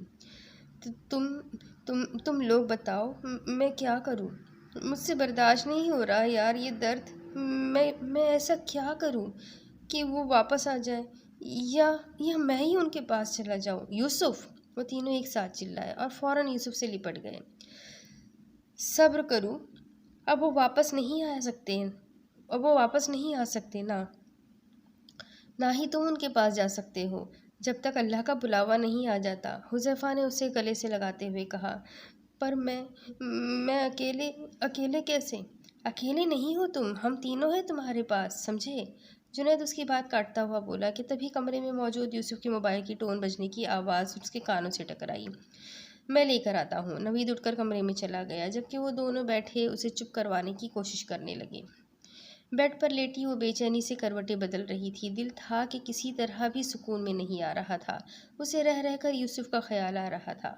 تم لوگ بتاؤ میں کیا کروں؟ مجھ سے برداشت نہیں ہو رہا یار یہ درد۔ میں ایسا کیا کروں کہ وہ واپس آ جائے، یا میں ہی ان کے پاس چلا جاؤں؟ یوسف! وہ تینوں ایک ساتھ چلائے اور فوراً یوسف سے لپٹ گئے۔ صبر کروں، اب وہ واپس نہیں آ سکتے نہ ہی تم ان کے پاس جا سکتے ہو جب تک اللہ کا بلاوا نہیں آ جاتا، حذیفہ نے اسے گلے سے لگاتے ہوئے کہا۔ پر میں اکیلے کیسے؟ اکیلے نہیں ہو تم، ہم تینوں ہیں تمہارے پاس، سمجھے؟ جنید اس کی بات کاٹتا ہوا بولا کہ تبھی کمرے میں موجود یوسف کے موبائل کی ٹون بجنے کی آواز اس کے کانوں سے ٹکرائی۔ میں لے کر آتا ہوں۔ نوید اٹھ کر کمرے میں چلا گیا، جبکہ وہ دونوں بیٹھے اسے چپ کروانے کی کوشش کرنے لگے۔ بیڈ پر لیٹی وہ بے چینی سے کروٹیں بدل رہی تھی۔ دل تھا کہ کسی طرح بھی سکون میں نہیں آ رہا تھا۔ اسے رہ رہ کر یوسف کا خیال آ رہا تھا۔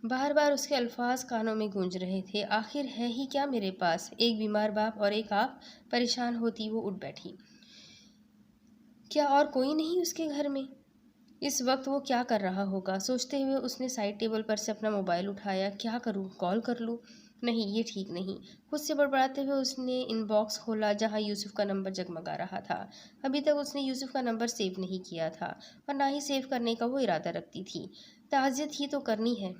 بار بار اس کے الفاظ کانوں میں گونج رہے تھے، آخر ہے ہی کیا میرے پاس، ایک بیمار باپ اور ایک آپ۔ پریشان ہوتی وہ اٹھ بیٹھی۔ کیا اور کوئی نہیں اس کے گھر میں؟ اس وقت وہ کیا کر رہا ہوگا؟ سوچتے ہوئے اس نے سائڈ ٹیبل پر سے اپنا موبائل اٹھایا۔ کیا کروں؟ کال کر لوں؟ نہیں، یہ ٹھیک نہیں۔ خود سے بڑبڑاتے ہوئے اس نے ان باکس کھولا جہاں یوسف کا نمبر جگمگا رہا تھا۔ ابھی تک اس نے یوسف کا نمبر سیو نہیں کیا تھا اور نہ ہی سیو کرنے کا وہ ارادہ رکھتی تھی۔ تعزیت ہی تو کرنی ہے،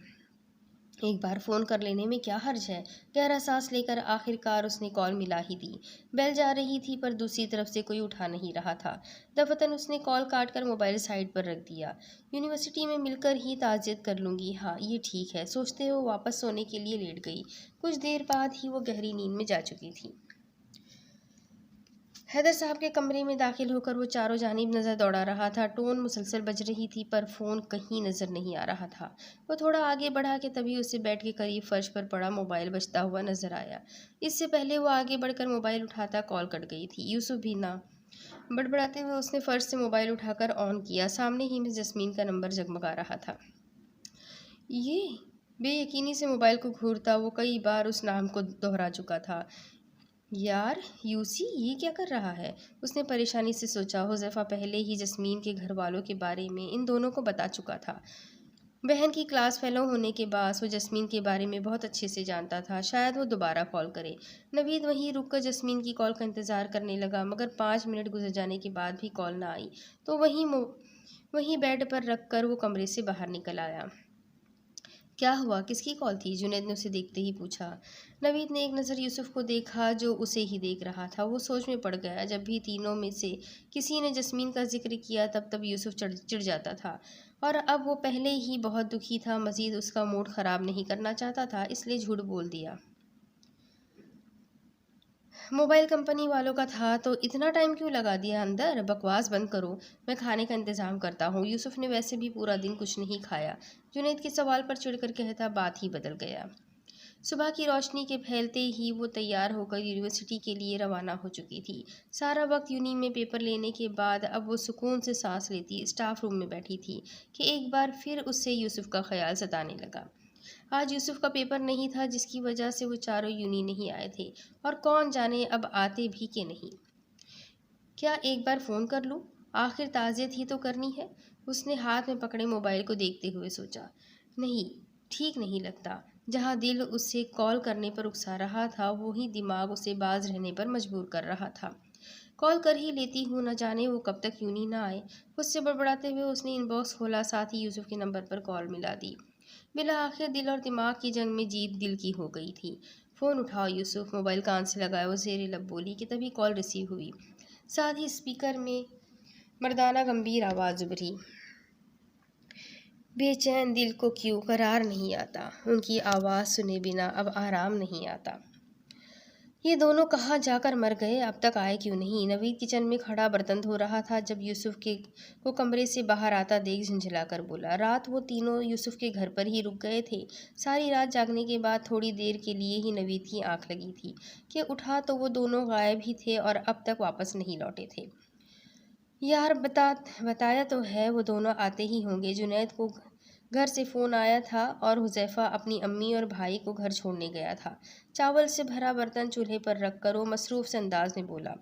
ایک بار فون کر لینے میں کیا حرج ہے؟ گہرا سانس لے کر آخر کار اس نے کال ملا ہی دی۔ بیل جا رہی تھی پر دوسری طرف سے کوئی اٹھا نہیں رہا تھا۔ دفتن اس نے کال کاٹ کر موبائل سائڈ پر رکھ دیا۔ یونیورسٹی میں مل کر ہی تعزیت کر لوں گی، ہاں یہ ٹھیک ہے، سوچتے ہوئے واپس سونے کے لیے لیٹ گئی۔ کچھ دیر بعد ہی وہ گہری نیند میں جا چکی تھی۔ حیدر صاحب کے کمرے میں داخل ہو کر وہ چاروں جانب نظر دوڑا رہا تھا۔ ٹون مسلسل بج رہی تھی پر فون کہیں نظر نہیں آ رہا تھا۔ وہ تھوڑا آگے بڑھا کہ تبھی اسے بیڈ کے قریب فرش پر پڑا موبائل بجتا ہوا نظر آیا۔ اس سے پہلے وہ آگے بڑھ کر موبائل اٹھاتا کال کٹ گئی تھی۔ یوسف بھی نہ بڑبڑاتے ہوئے اس نے فرش سے موبائل اٹھا کر آن کیا۔ سامنے ہی میں جسمین کا نمبر جگمگا رہا تھا۔ یہ بے یقینی سے موبائل کو گھورتا وہ کئی بار اس نام کو دہرا چکا تھا۔ یار یوسی، یہ کیا کر رہا ہے؟ اس نے پریشانی سے سوچا۔ حذیفہ پہلے ہی جسمین کے گھر والوں کے بارے میں ان دونوں کو بتا چکا تھا۔ بہن کی کلاس فیلو ہونے کے باعث وہ جسمین کے بارے میں بہت اچھے سے جانتا تھا۔ شاید وہ دوبارہ کال کرے۔ نوید وہیں رک کر جسمین کی کال کا انتظار کرنے لگا، مگر 5 منٹ گزر جانے کے بعد بھی کال نہ آئی تو وہیں بیڈ پر رکھ کر وہ کمرے سے باہر نکل آیا۔ کیا ہوا؟ کس کی کال تھی؟ جنید نے اسے دیکھتے ہی پوچھا۔ نوید نے ایک نظر یوسف کو دیکھا جو اسے ہی دیکھ رہا تھا۔ وہ سوچ میں پڑ گیا۔ جب بھی تینوں میں سے کسی نے جسمین کا ذکر کیا تب یوسف چڑ جاتا تھا، اور اب وہ پہلے ہی بہت دکھی تھا، مزید اس کا موڈ خراب نہیں کرنا چاہتا تھا، اس لیے جھوٹ بول دیا۔ موبائل کمپنی والوں کا تھا تو اتنا ٹائم کیوں لگا دیا اندر؟ بکواس بند کرو، میں کھانے کا انتظام کرتا ہوں۔ یوسف نے ویسے بھی پورا دن کچھ نہیں کھایا۔ جنید کے سوال پر چڑھ کر کہتا بات ہی بدل گیا۔ صبح کی روشنی کے پھیلتے ہی وہ تیار ہو کر یونیورسٹی کے لیے روانہ ہو چکی تھی۔ سارا وقت یونی میں پیپر لینے کے بعد اب وہ سکون سے سانس لیتی اسٹاف روم میں بیٹھی تھی کہ ایک بار پھر اس سے یوسف کا خیال ستانے لگا۔ آج یوسف کا پیپر نہیں تھا، جس کی وجہ سے وہ چاروں یونی نہیں آئے تھے، اور کون جانے اب آتے بھی کہ نہیں۔ کیا ایک بار فون کر لوں؟ آخر تعزیت ہی تو کرنی ہے۔ اس نے ہاتھ میں پکڑے موبائل کو دیکھتے ہوئے سوچا۔ نہیں، ٹھیک نہیں لگتا۔ جہاں دل اسے کال کرنے پر اکسا رہا تھا وہیں دماغ اسے باز رہنے پر مجبور کر رہا تھا۔ کال کر ہی لیتی ہوں، نہ جانے وہ کب تک یونی نہ آئے۔ خود سے بڑبڑاتے ہوئے اس نے ان باکس کھولا، ساتھ ہی یوسف کے نمبر پر کال ملا دی۔ بالآخر دل اور دماغ کی جنگ میں جیت دل کی ہو گئی تھی۔ فون اٹھاؤ یوسف، موبائل کان سے لگایا وہ زیر لب بولی کہ تبھی کال ریسیو ہوئی۔ ساتھ ہی اسپیکر میں مردانہ گمبھیر آواز ابھری۔ بے چین دل کو کیوں قرار نہیں آتا، ان کی آواز سنے بنا اب آرام نہیں آتا۔ یہ دونوں کہاں جا کر مر گئے، اب تک آئے کیوں نہیں؟ نوید کچن میں کھڑا برتن دھو رہا تھا جب یوسف کو کمرے سے باہر آتا دیکھ جھنجھلا کر بولا۔ رات وہ تینوں یوسف کے گھر پر ہی رک گئے تھے۔ ساری رات جاگنے کے بعد تھوڑی دیر کے لیے ہی نوید کی آنکھ لگی تھی کہ اٹھا تو وہ دونوں غائب ہی تھے اور اب تک واپس نہیں لوٹے تھے۔ یار بتایا تو ہے وہ دونوں آتے ہی ہوں گے۔ جنید کو گھر سے فون آیا تھا اور حذیفہ اپنی امی اور بھائی کو گھر چھوڑنے گیا تھا۔ چاول سے بھرا برتن چولہے پر رکھ کر وہ مصروف سے انداز میں بولا۔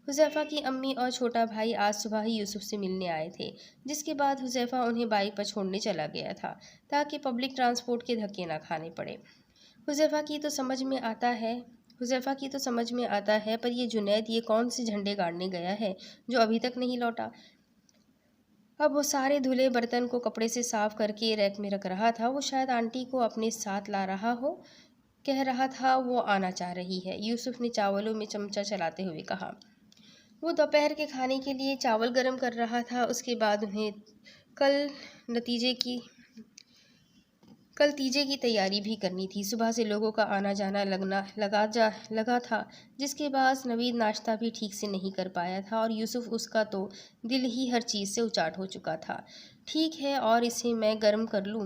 حذیفہ کی امی اور چھوٹا بھائی آج صبح ہی یوسف سے ملنے آئے تھے، جس کے بعد حذیفہ انہیں بائک پر چھوڑنے چلا گیا تھا تاکہ پبلک ٹرانسپورٹ کے دھکے نہ کھانے پڑے۔ حذیفہ کی تو سمجھ میں آتا ہے پر یہ جنید، یہ کون سے جھنڈے گاڑنے گیا ہے جو ابھی تک نہیں لوٹا؟ اب وہ سارے دھلے برتن کو کپڑے سے صاف کر کے ریک میں رکھ رہا تھا۔ وہ شاید آنٹی کو اپنے ساتھ لا رہا ہو، کہہ رہا تھا وہ آنا چاہ رہی ہے، یوسف نے چاولوں میں چمچہ چلاتے ہوئے کہا۔ وہ دوپہر کے کھانے کے لیے چاول گرم کر رہا تھا، اس کے بعد انہیں کل تیجے کی تیاری بھی کرنی تھی۔ صبح سے لوگوں کا آنا جانا لگا تھا، جس کے باعث نوید ناشتہ بھی ٹھیک سے نہیں کر پایا تھا اور یوسف، اس کا تو دل ہی ہر چیز سے اچاٹ ہو چکا تھا۔ ٹھیک ہے، اور اسے میں گرم کر لوں؟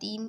3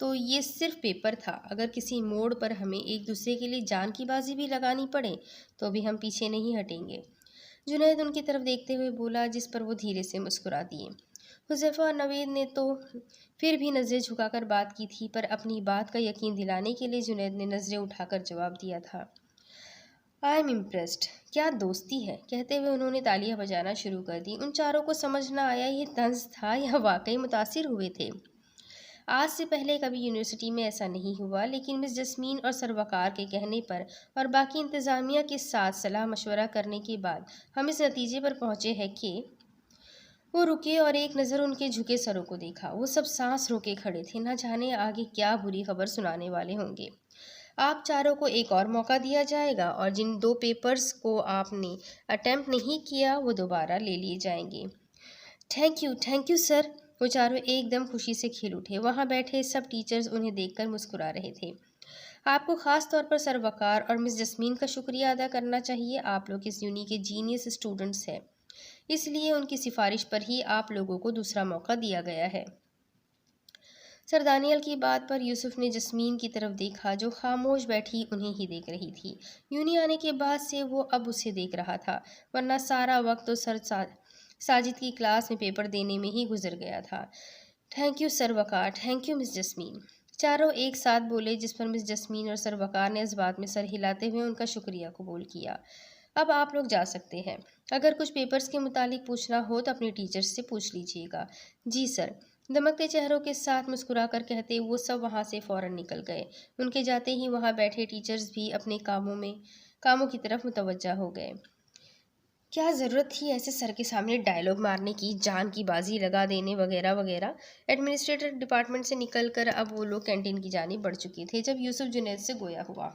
تو یہ صرف پیپر تھا، اگر کسی موڑ پر ہمیں ایک دوسرے کے لیے جان کی بازی بھی لگانی پڑے تو بھی ہم پیچھے نہیں ہٹیں گے۔ جنید ان کی طرف دیکھتے ہوئے بولا، جس پر وہ دھیرے سے مسکرا دیے۔ حذیفہ اور نوید نے تو پھر بھی نظریں جھکا کر بات کی تھی، پر اپنی بات کا یقین دلانے کے لیے جنید نے نظریں اٹھا کر جواب دیا تھا، آئی ایم امپریسڈ، کیا دوستی ہے۔ کہتے ہوئے انہوں نے تالیاں بجانا شروع کر دی۔ ان چاروں کو سمجھ نہ آیا یہ طنز تھا یا واقعی متاثر ہوئے تھے۔ آج سے پہلے کبھی یونیورسٹی میں ایسا نہیں ہوا، لیکن مس جسمین اور سروکار کے کہنے پر اور باقی انتظامیہ کے ساتھ صلاح مشورہ کرنے کے بعد ہم اس نتیجے پر پہنچے ہیں کہ… وہ رکے اور ایک نظر ان کے جھکے سروں کو دیکھا۔ وہ سب سانس روکے کھڑے تھے، نہ جانے آگے کیا بری خبر سنانے والے ہوں گے۔ آپ چاروں کو ایک اور موقع دیا جائے گا اور جن 2 پیپرز کو آپ نے اٹیمپٹ نہیں کیا وہ دوبارہ لے لیے جائیں گے۔ تھینک یو سر۔ وہ چاروں ایک دم خوشی سے کھل اٹھے۔ وہاں بیٹھے سب ٹیچرز انہیں دیکھ کر مسکرا رہے تھے۔ آپ کو خاص طور پر سر وقار اور مس جسمین کا شکریہ ادا کرنا چاہیے۔ آپ لوگ اس یونی کے جینیس اسٹوڈنٹس ہیں، اس لیے ان کی سفارش پر ہی آپ لوگوں کو دوسرا موقع دیا گیا ہے۔ سر دانیال کی بات پر یوسف نے جسمین کی طرف دیکھا جو خاموش بیٹھی انہیں ہی دیکھ رہی تھی۔ یونی آنے کے بعد سے وہ اب اسے دیکھ رہا تھا، ورنہ سارا وقت تو سر ساجد کی کلاس میں پیپر دینے میں ہی گزر گیا تھا۔ Thank you sir Waqar, thank you miss Jasmine. چاروں ایک ساتھ بولے، جس پر مس جسمین اور سر وقار نے اس بات میں سر ہلاتے ہوئے ان کا شکریہ قبول کیا۔ اب آپ لوگ جا سکتے ہیں۔ اگر کچھ پیپرز کے متعلق پوچھنا ہو تو اپنے ٹیچرز سے پوچھ لیجیے گا۔ جی سر، دمکتے چہروں کے ساتھ مسکرا کر کہتے وہ سب وہاں سے فوراً نکل گئے۔ ان کے جاتے ہی وہاں بیٹھے ٹیچرز بھی اپنے کاموں کی طرف متوجہ ہو گئے۔ کیا ضرورت تھی ایسے سر کے سامنے ڈائلاگ مارنے کی، جان کی بازی لگا دینے وغیرہ وغیرہ۔ ایڈمنسٹریٹر ڈپارٹمنٹ سے نکل کر اب وہ لوگ کینٹین کی جانب بڑھ چکے تھے جب یوسف جنید سے گویا ہوا۔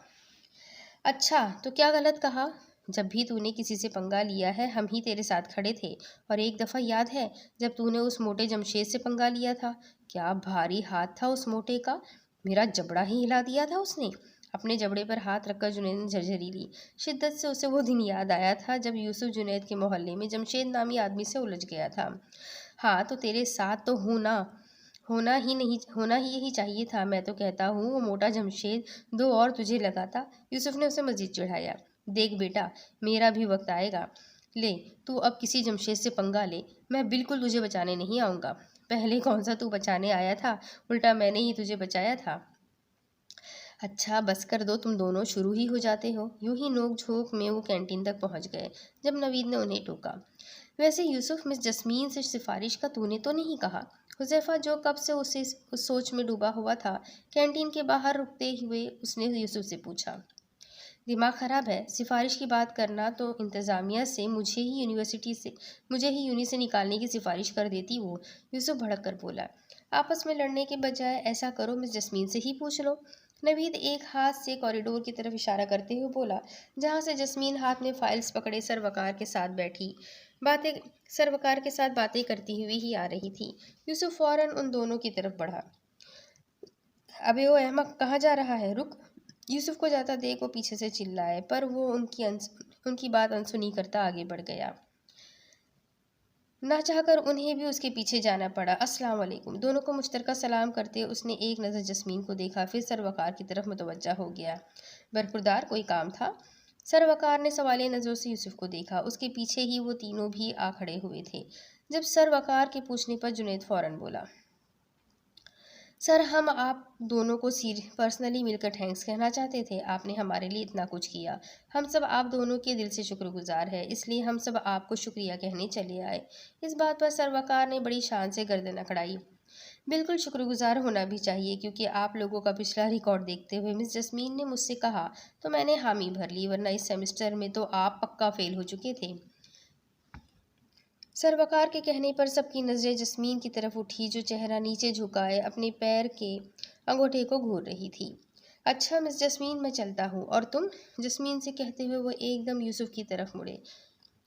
اچھا، تو کیا غلط کہا؟ جب بھی تو نے کسی سے پنگا لیا ہے ہم ہی تیرے ساتھ کھڑے تھے، اور ایک دفعہ یاد ہے جب تو نے اس موٹے جمشید سے پنگا لیا تھا، کیا بھاری ہاتھ تھا اس موٹے کا، میرا جبڑا ہی ہلا دیا تھا اس نے۔ اپنے جبڑے پر ہاتھ رکھ کر جنید نے جھرجھری لی۔ شدت سے اسے وہ دن یاد آیا تھا جب یوسف جنید کے محلے میں جمشید نامی آدمی سے الجھ گیا تھا۔ ہاں تو تیرے ساتھ تو ہونا ہی یہی چاہیے تھا۔ میں تو کہتا ہوں وہ موٹا جمشید 2 اور تجھے لگاتا۔ یوسف نے اسے مزید چڑھایا۔ دیکھ بیٹا، میرا بھی وقت آئے گا، لے تو اب کسی جمشید سے پنگا لے، میں بالکل تجھے بچانے نہیں آؤں گا۔ پہلے کون سا تو بچانے آیا تھا، الٹا میں نے ہی تجھے بچایا تھا۔ اچھا بس کر دو، تم دونوں شروع ہی ہو جاتے ہو۔ یوں ہی نوک جھوک میں وہ کینٹین تک پہنچ گئے جب نوید نے انہیں ٹوکا، ویسے یوسف مس جسمین سے سفارش کا تو نے تو نہیں کہا؟ حذیفہ جو کب سے اس سوچ میں ڈوبا ہوا تھا، کینٹین کے باہر رکتے ہوئے اس نے یوسف سے پوچھا۔ دماغ خراب ہے، سفارش کی بات کرنا تو انتظامیہ سے مجھے ہی یونی سے نکالنے کی سفارش کر دیتی وہ۔ یوسف بھڑک کر بولا، آپس میں لڑنے کے بجائے ایسا کرو مس جسمین سے ہی پوچھ لو۔ نوید ایک ہاتھ سے کوریڈور کی طرف اشارہ کرتے ہوئے بولا، جہاں سے جسمین ہاتھ میں فائلز پکڑے سر وقار کے ساتھ باتیں کرتی ہوئی ہی آ رہی تھی۔ یوسف فوراً ان دونوں کی طرف بڑھا۔ ابے او احمق، کہاں جا رہا ہے، رک۔ یوسف کو جاتا دیکھ وہ پیچھے سے چلائے، پر وہ ان کی بات انسنی کرتا آگے بڑھ گیا۔ نہ چاہ کر انہیں بھی اس کے پیچھے جانا پڑا۔ السلام علیکم۔ دونوں کو مشترکہ سلام کرتے اس نے ایک نظر جسمین کو دیکھا، پھر سر وقار کی طرف متوجہ ہو گیا۔ برخوردار، کوئی کام تھا؟ سر وقار نے سوالیہ نظروں سے یوسف کو دیکھا۔ اس کے پیچھے ہی وہ تینوں بھی آ کھڑے ہوئے تھے۔ جب سر وقار کے پوچھنے پر جنید فوراً بولا، سر ہم آپ دونوں کو پرسنلی مل کر تھینکس کہنا چاہتے تھے، آپ نے ہمارے لیے اتنا کچھ کیا، ہم سب آپ دونوں کے دل سے شکر گزار ہیں، اس لیے ہم سب آپ کو شکریہ کہنے چلے آئے۔ اس بات پر سر وقار نے بڑی شان سے گردن اکڑائی۔ بالکل شکر گزار ہونا بھی چاہیے، کیونکہ آپ لوگوں کا پچھلا ریکارڈ دیکھتے ہوئے مس جسمین نے مجھ سے کہا تو میں نے حامی بھر لی، ورنہ اس سیمسٹر میں تو آپ پکا فیل ہو چکے تھے۔ سر وقار کے کہنے پر سب کی نظریں جسمین کی طرف اٹھی جو چہرہ نیچے جھکائے اپنے پیر کے انگوٹھے کو گھور رہی تھی۔ اچھا مس جسمین، میں چلتا ہوں، اور تم؟ جسمین سے کہتے ہوئے وہ ایک دم یوسف کی طرف مڑے۔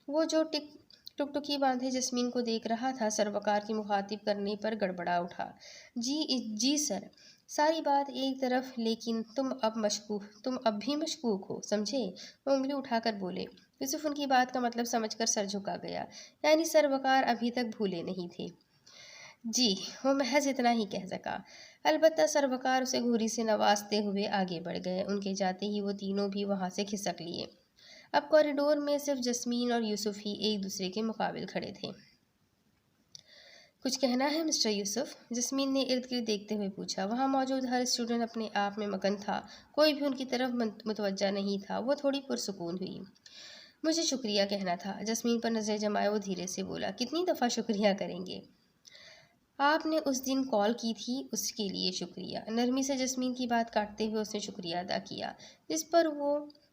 وہ جو ٹکٹکی باندھے جسمین کو دیکھ رہا تھا سر وقار کی مخاطب کرنے پر گڑبڑا اٹھا۔ جی سر، ساری بات ایک طرف، لیکن تم اب بھی مشکوک ہو، سمجھے؟ وہ انگلی اٹھا کر بولے۔ یوسف ان کی بات کا مطلب سمجھ کر سر جھکا گیا، یعنی سر وقار ابھی تک بھولے نہیں تھے۔ جی، وہ محض اتنا ہی کہہ سکا۔ البتہ سروکار اسے گھوری سے نوازتے ہوئے آگے بڑھ گئے۔ ان کے جاتے ہی وہ تینوں بھی وہاں سے کھسک لیے۔ اب کوریڈور میں صرف جسمین اور یوسف ہی ایک دوسرے کے مقابل کھڑے تھے۔ کچھ کہنا ہے مسٹر یوسف؟ جسمین نے ارد گرد دیکھتے ہوئے پوچھا۔ وہاں موجود ہر اسٹوڈنٹ اپنے آپ میں مگن تھا، کوئی بھی ان کی طرف متوجہ نہیں تھا۔ وہ تھوڑی پرسکون ہوئی۔ مجھے شکریہ کہنا تھا۔ جسمین پر نظر جمائے وہ دھیرے سے بولا۔ کتنی دفعہ شکریہ کریں گے؟ آپ نے اس دن کال کی تھی، اس کے لیے شکریہ۔ نرمی سے جسمین کی بات کاٹتے ہوئے اس نے شکریہ ادا کیا، جس پر وہ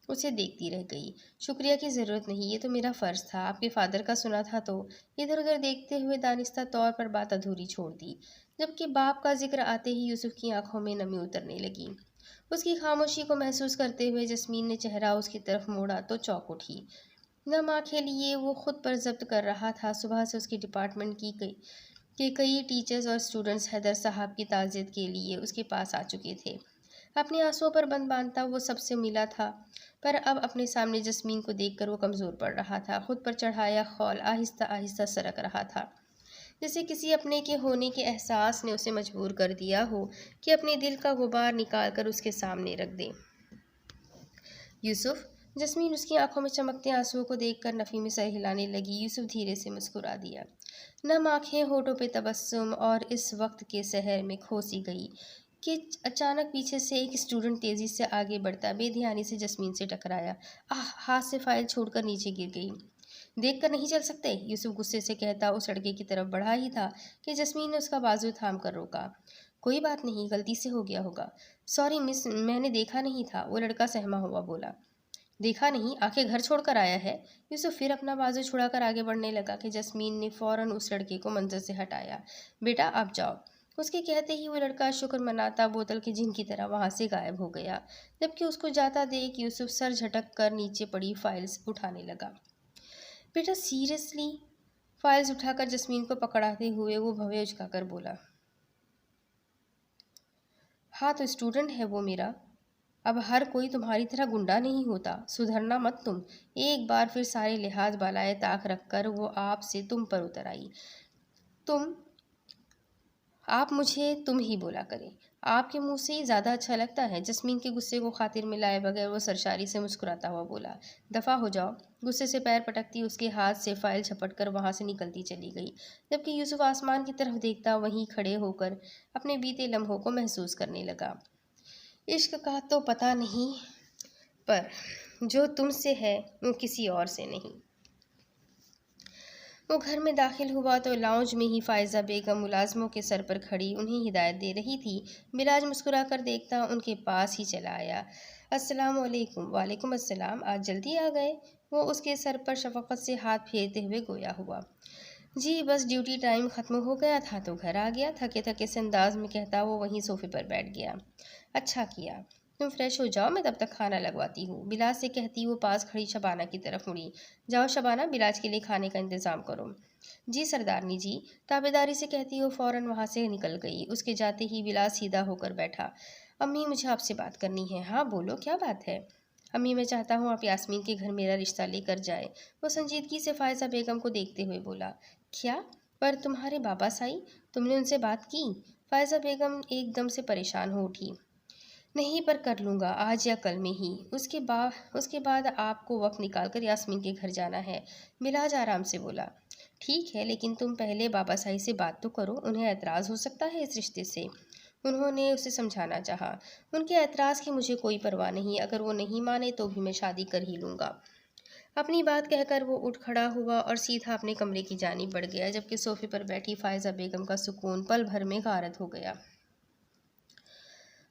اسے دیکھتی رہ گئی۔ شکریہ کی ضرورت نہیں، یہ تو میرا فرض تھا۔ آپ کے فادر کا سنا تھا تو ادھر ادھر دیکھتے ہوئے دانستہ طور پر بات ادھوری چھوڑ دی، جبکہ باپ کا ذکر آتے ہی یوسف کی آنکھوں میں نمی اترنے لگی۔ اس کی خاموشی کو محسوس کرتے ہوئے جسمین نے چہرہ اس کی طرف موڑا تو چونک اٹھی۔ نم آنکھیں لیے وہ خود پر ضبط کر رہا تھا۔ صبح سے اس کی ڈپارٹمنٹ کے کئی ٹیچرز اور اسٹوڈنٹس حیدر صاحب کی تعزیت کے لیے اس کے پاس آ چکے تھے۔ اپنے آنسوؤں پر بند باندھتا وہ سب سے ملا تھا، پر اب اپنے سامنے جسمین کو دیکھ کر وہ کمزور پڑ رہا تھا۔ خود پر چڑھایا خول آہستہ آہستہ سرک رہا تھا، جیسے کسی اپنے کے ہونے کے احساس نے اسے مجبور کر دیا ہو کہ اپنے دل کا غبار نکال کر اس کے سامنے رکھ دے۔ یوسف؟ جسمین اس کی آنکھوں میں چمکتے آنسوؤں کو دیکھ کر نفی میں سر ہلانے لگی۔ یوسف دھیرے سے مسکرا دیا۔ نم آنکھیں، ہونٹوں پہ تبسم، اور اس وقت کے سحر میں کھوسی گئی کہ اچانک پیچھے سے ایک اسٹوڈنٹ تیزی سے آگے بڑھتا بے دھیانی سے جسمین سے ٹکرایا۔ ہاتھ سے فائل چھوڑ کر نیچے گر گئی۔ دیکھ کر نہیں چل سکتے؟ یوسف غصے سے کہتا اس لڑکے کی طرف بڑھا ہی تھا کہ جسمین نے اس کا بازو تھام کر روکا۔ کوئی بات نہیں، غلطی سے ہو گیا ہوگا۔ سوری مس، میں نے دیکھا نہیں تھا، وہ لڑکا سہما ہوا بولا۔ دیکھا نہیں؟ آخر گھر چھوڑ کر آیا ہے؟ یوسف پھر اپنا بازو چھڑا کر آگے بڑھنے لگا کہ جسمین نے فوراً اس لڑکے کو منظر سے ہٹایا۔ بیٹا آپ جاؤ۔ اس کے کہتے ہی وہ لڑکا شکر مناتا بوتل کے جن کی طرح وہاں سے غائب ہو گیا، جبکہ اس کو جاتا دیکھ یوسف سر جھٹک کر نیچے پڑی فائلز اٹھانے لگا۔ بیٹا سیریسلی؟ فائلز اٹھا کر جسمین کو پکڑاتے ہوئے وہ بھویں اچکا کر بولا۔ ہاں تو اسٹوڈنٹ ہے وہ میرا، اب ہر کوئی تمہاری طرح گنڈا نہیں ہوتا، سدھرنا مت تم۔ ایک بار پھر سارے لحاظ بالائے طاق رکھ کر وہ آپ سے تم پر اتر آئی۔ آپ مجھے تم ہی بولا کریں، آپ کے منہ سے ہی زیادہ اچھا لگتا ہے۔ جسمین کے غصے کو خاطر میں لائے بغیر وہ سرشاری سے مسکراتا ہوا بولا۔ دفع ہو جاؤ۔ غصے سے پیر پٹکتی اس کے ہاتھ سے فائل جھپٹ کر وہاں سے نکلتی چلی گئی، جبکہ یوسف آسمان کی طرف دیکھتا وہیں کھڑے ہو کر اپنے بیتے لمحوں کو محسوس کرنے لگا۔ عشق کا تو پتہ نہیں، پر جو تم سے ہے وہ کسی اور سے نہیں۔ وہ گھر میں داخل ہوا تو لاؤنج میں ہی فائزہ بیگم ملازموں کے سر پر کھڑی انہیں ہدایت دے رہی تھی۔ بلاج مسکرا کر دیکھتا ان کے پاس ہی چلا آیا۔ السلام علیکم۔ وعلیکم السلام، آج جلدی آ گئے؟ وہ اس کے سر پر شفقت سے ہاتھ پھیرتے ہوئے گویا ہوا۔ جی بس ڈیوٹی ٹائم ختم ہو گیا تھا تو گھر آ گیا، تھکے تھکے سے انداز میں کہتا وہ وہیں صوفے پر بیٹھ گیا۔ اچھا کیا، تم فریش ہو جاؤ، میں تب تک کھانا لگواتی ہوں، بلاج سے کہتی وہ پاس کھڑی شبانہ کی طرف مڑی۔ جاؤ شبانہ، بلاج کے لیے کھانے کا انتظام کرو۔ جی سردارنی جی، تابعداری سے کہتی وہ فوراً وہاں سے نکل گئی۔ اس کے جاتے ہی بلاج سیدھا ہو کر بیٹھا۔ امی مجھے آپ سے بات کرنی ہے۔ ہاں بولو، کیا بات ہے؟ امی میں چاہتا ہوں آپ یاسمین کے گھر میرا رشتہ لے کر جائیں۔ وہ سنجیدگی سے فائزہ بیگم کو دیکھتے ہوئے بولا۔ کیا؟ پر تمہارے بابا سائی، تم نے ان سے بات کی؟ فائزہ بیگم ایک دم سے پریشان ہو اٹھی۔ نہیں پر کر لوں گا، آج یا کل میں ہی۔ اس کے بعد آپ کو وقت نکال کر یاسمین کے گھر جانا ہے، بلاج آرام سے بولا۔ ٹھیک ہے، لیکن تم پہلے بابا سائی سے بات تو کرو، انہیں اعتراض ہو سکتا ہے اس رشتے سے۔ انہوں نے اسے سمجھانا چاہا۔ ان کے اعتراض کی مجھے کوئی پرواہ نہیں، اگر وہ نہیں مانے تو بھی میں شادی کر ہی لوں گا۔ اپنی بات کہہ کر وہ اٹھ کھڑا ہوا اور سیدھا اپنے کمرے کی جانب بڑھ گیا، جبکہ صوفے پر بیٹھی فائزہ بیگم کا سکون پل بھر میں غارت ہو گیا۔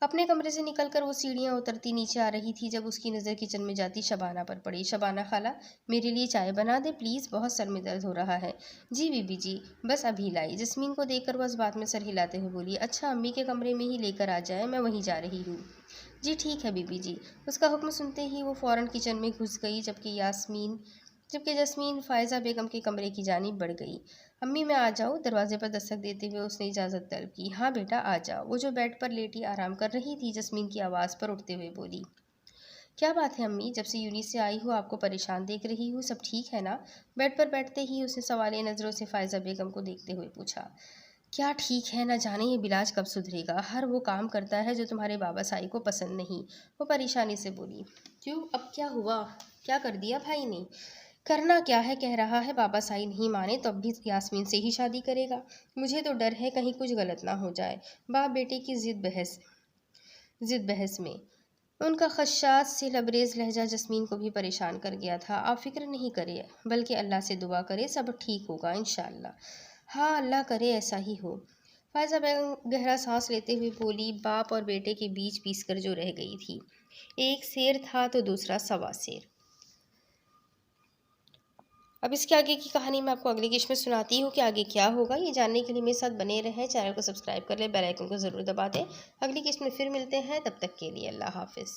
اپنے کمرے سے نکل کر وہ سیڑھیاں اترتی نیچے آ رہی تھی جب اس کی نظر کچن میں جاتی شبانہ پر پڑی۔ شبانہ خالہ، میرے لیے چائے بنا دے پلیز، بہت سر میں درد ہو رہا ہے۔ جی بی بی جی، بس ابھی لائی۔ جسمین کو دیکھ کر وہ اس بات میں سر ہلاتے ہوئے بولی۔ اچھا امی کے کمرے میں ہی لے کر آ جائیں، میں وہیں جا رہی ہوں۔ جی ٹھیک ہے بی بی جی۔ اس کا حکم سنتے ہی وہ فوراً کچن میں گھس گئی، جبکہ جسمین فائزہ بیگم کے کمرے کی جانب بڑھ گئی۔ امی میں آ جاؤ؟ دروازے پر دستک دیتے ہوئے اس نے اجازت طلب کی۔ ہاں بیٹا آ جاؤ، وہ جو بیڈ پر لیٹی آرام کر رہی تھی جسمین کی آواز پر اٹھتے ہوئے بولی۔ کیا بات ہے امی، جب سے یونی سے آئی ہو آپ کو پریشان دیکھ رہی ہوں، سب ٹھیک ہے نا؟ بیڈ پر بیٹھتے ہی اس نے سوالیہ نظروں سے فائزہ بیگم کو دیکھتے ہوئے پوچھا۔ کیا ٹھیک ہے، نہ جانے یہ بلاج کب سدھرے گا، ہر وہ کام کرتا ہے جو تمہارے بابا سائی کو پسند نہیں۔ وہ پریشانی سے بولی۔ کیوں، اب کیا ہوا، کیا کر دیا بھائی نے؟ کرنا کیا ہے، کہہ رہا ہے بابا سائی نہیں مانے تو اب بھی یاسمین سے ہی شادی کرے گا۔ مجھے تو ڈر ہے کہیں کچھ غلط نہ ہو جائے۔ باپ بیٹے کی ضد بحث میں ان کا خدشات سے لبریز لہجہ جسمین کو بھی پریشان کر گیا تھا۔ آپ فکر نہیں کرے، بلکہ اللہ سے دعا کرے، سب ٹھیک ہوگا انشاءاللہ۔ ہاں، اللہ کرے ایسا ہی ہو۔ فائزہ بیگم گہرا سانس لیتے ہوئے بولی۔ باپ اور بیٹے کے بیچ پیس کر جو رہ گئی تھی، ایک شیر تھا تو دوسرا سوا شیر۔ اب اس کے آگے کی کہانی میں آپ کو اگلی قسط میں سناتی ہوں کہ آگے کیا ہوگا۔ یہ جاننے کے لیے میرے ساتھ بنے رہیں، چینل کو سبسکرائب کر لیں، بیل آئیکن کو ضرور دبا دیں۔ اگلی قسط میں پھر ملتے ہیں، تب تک کے لیے اللہ حافظ۔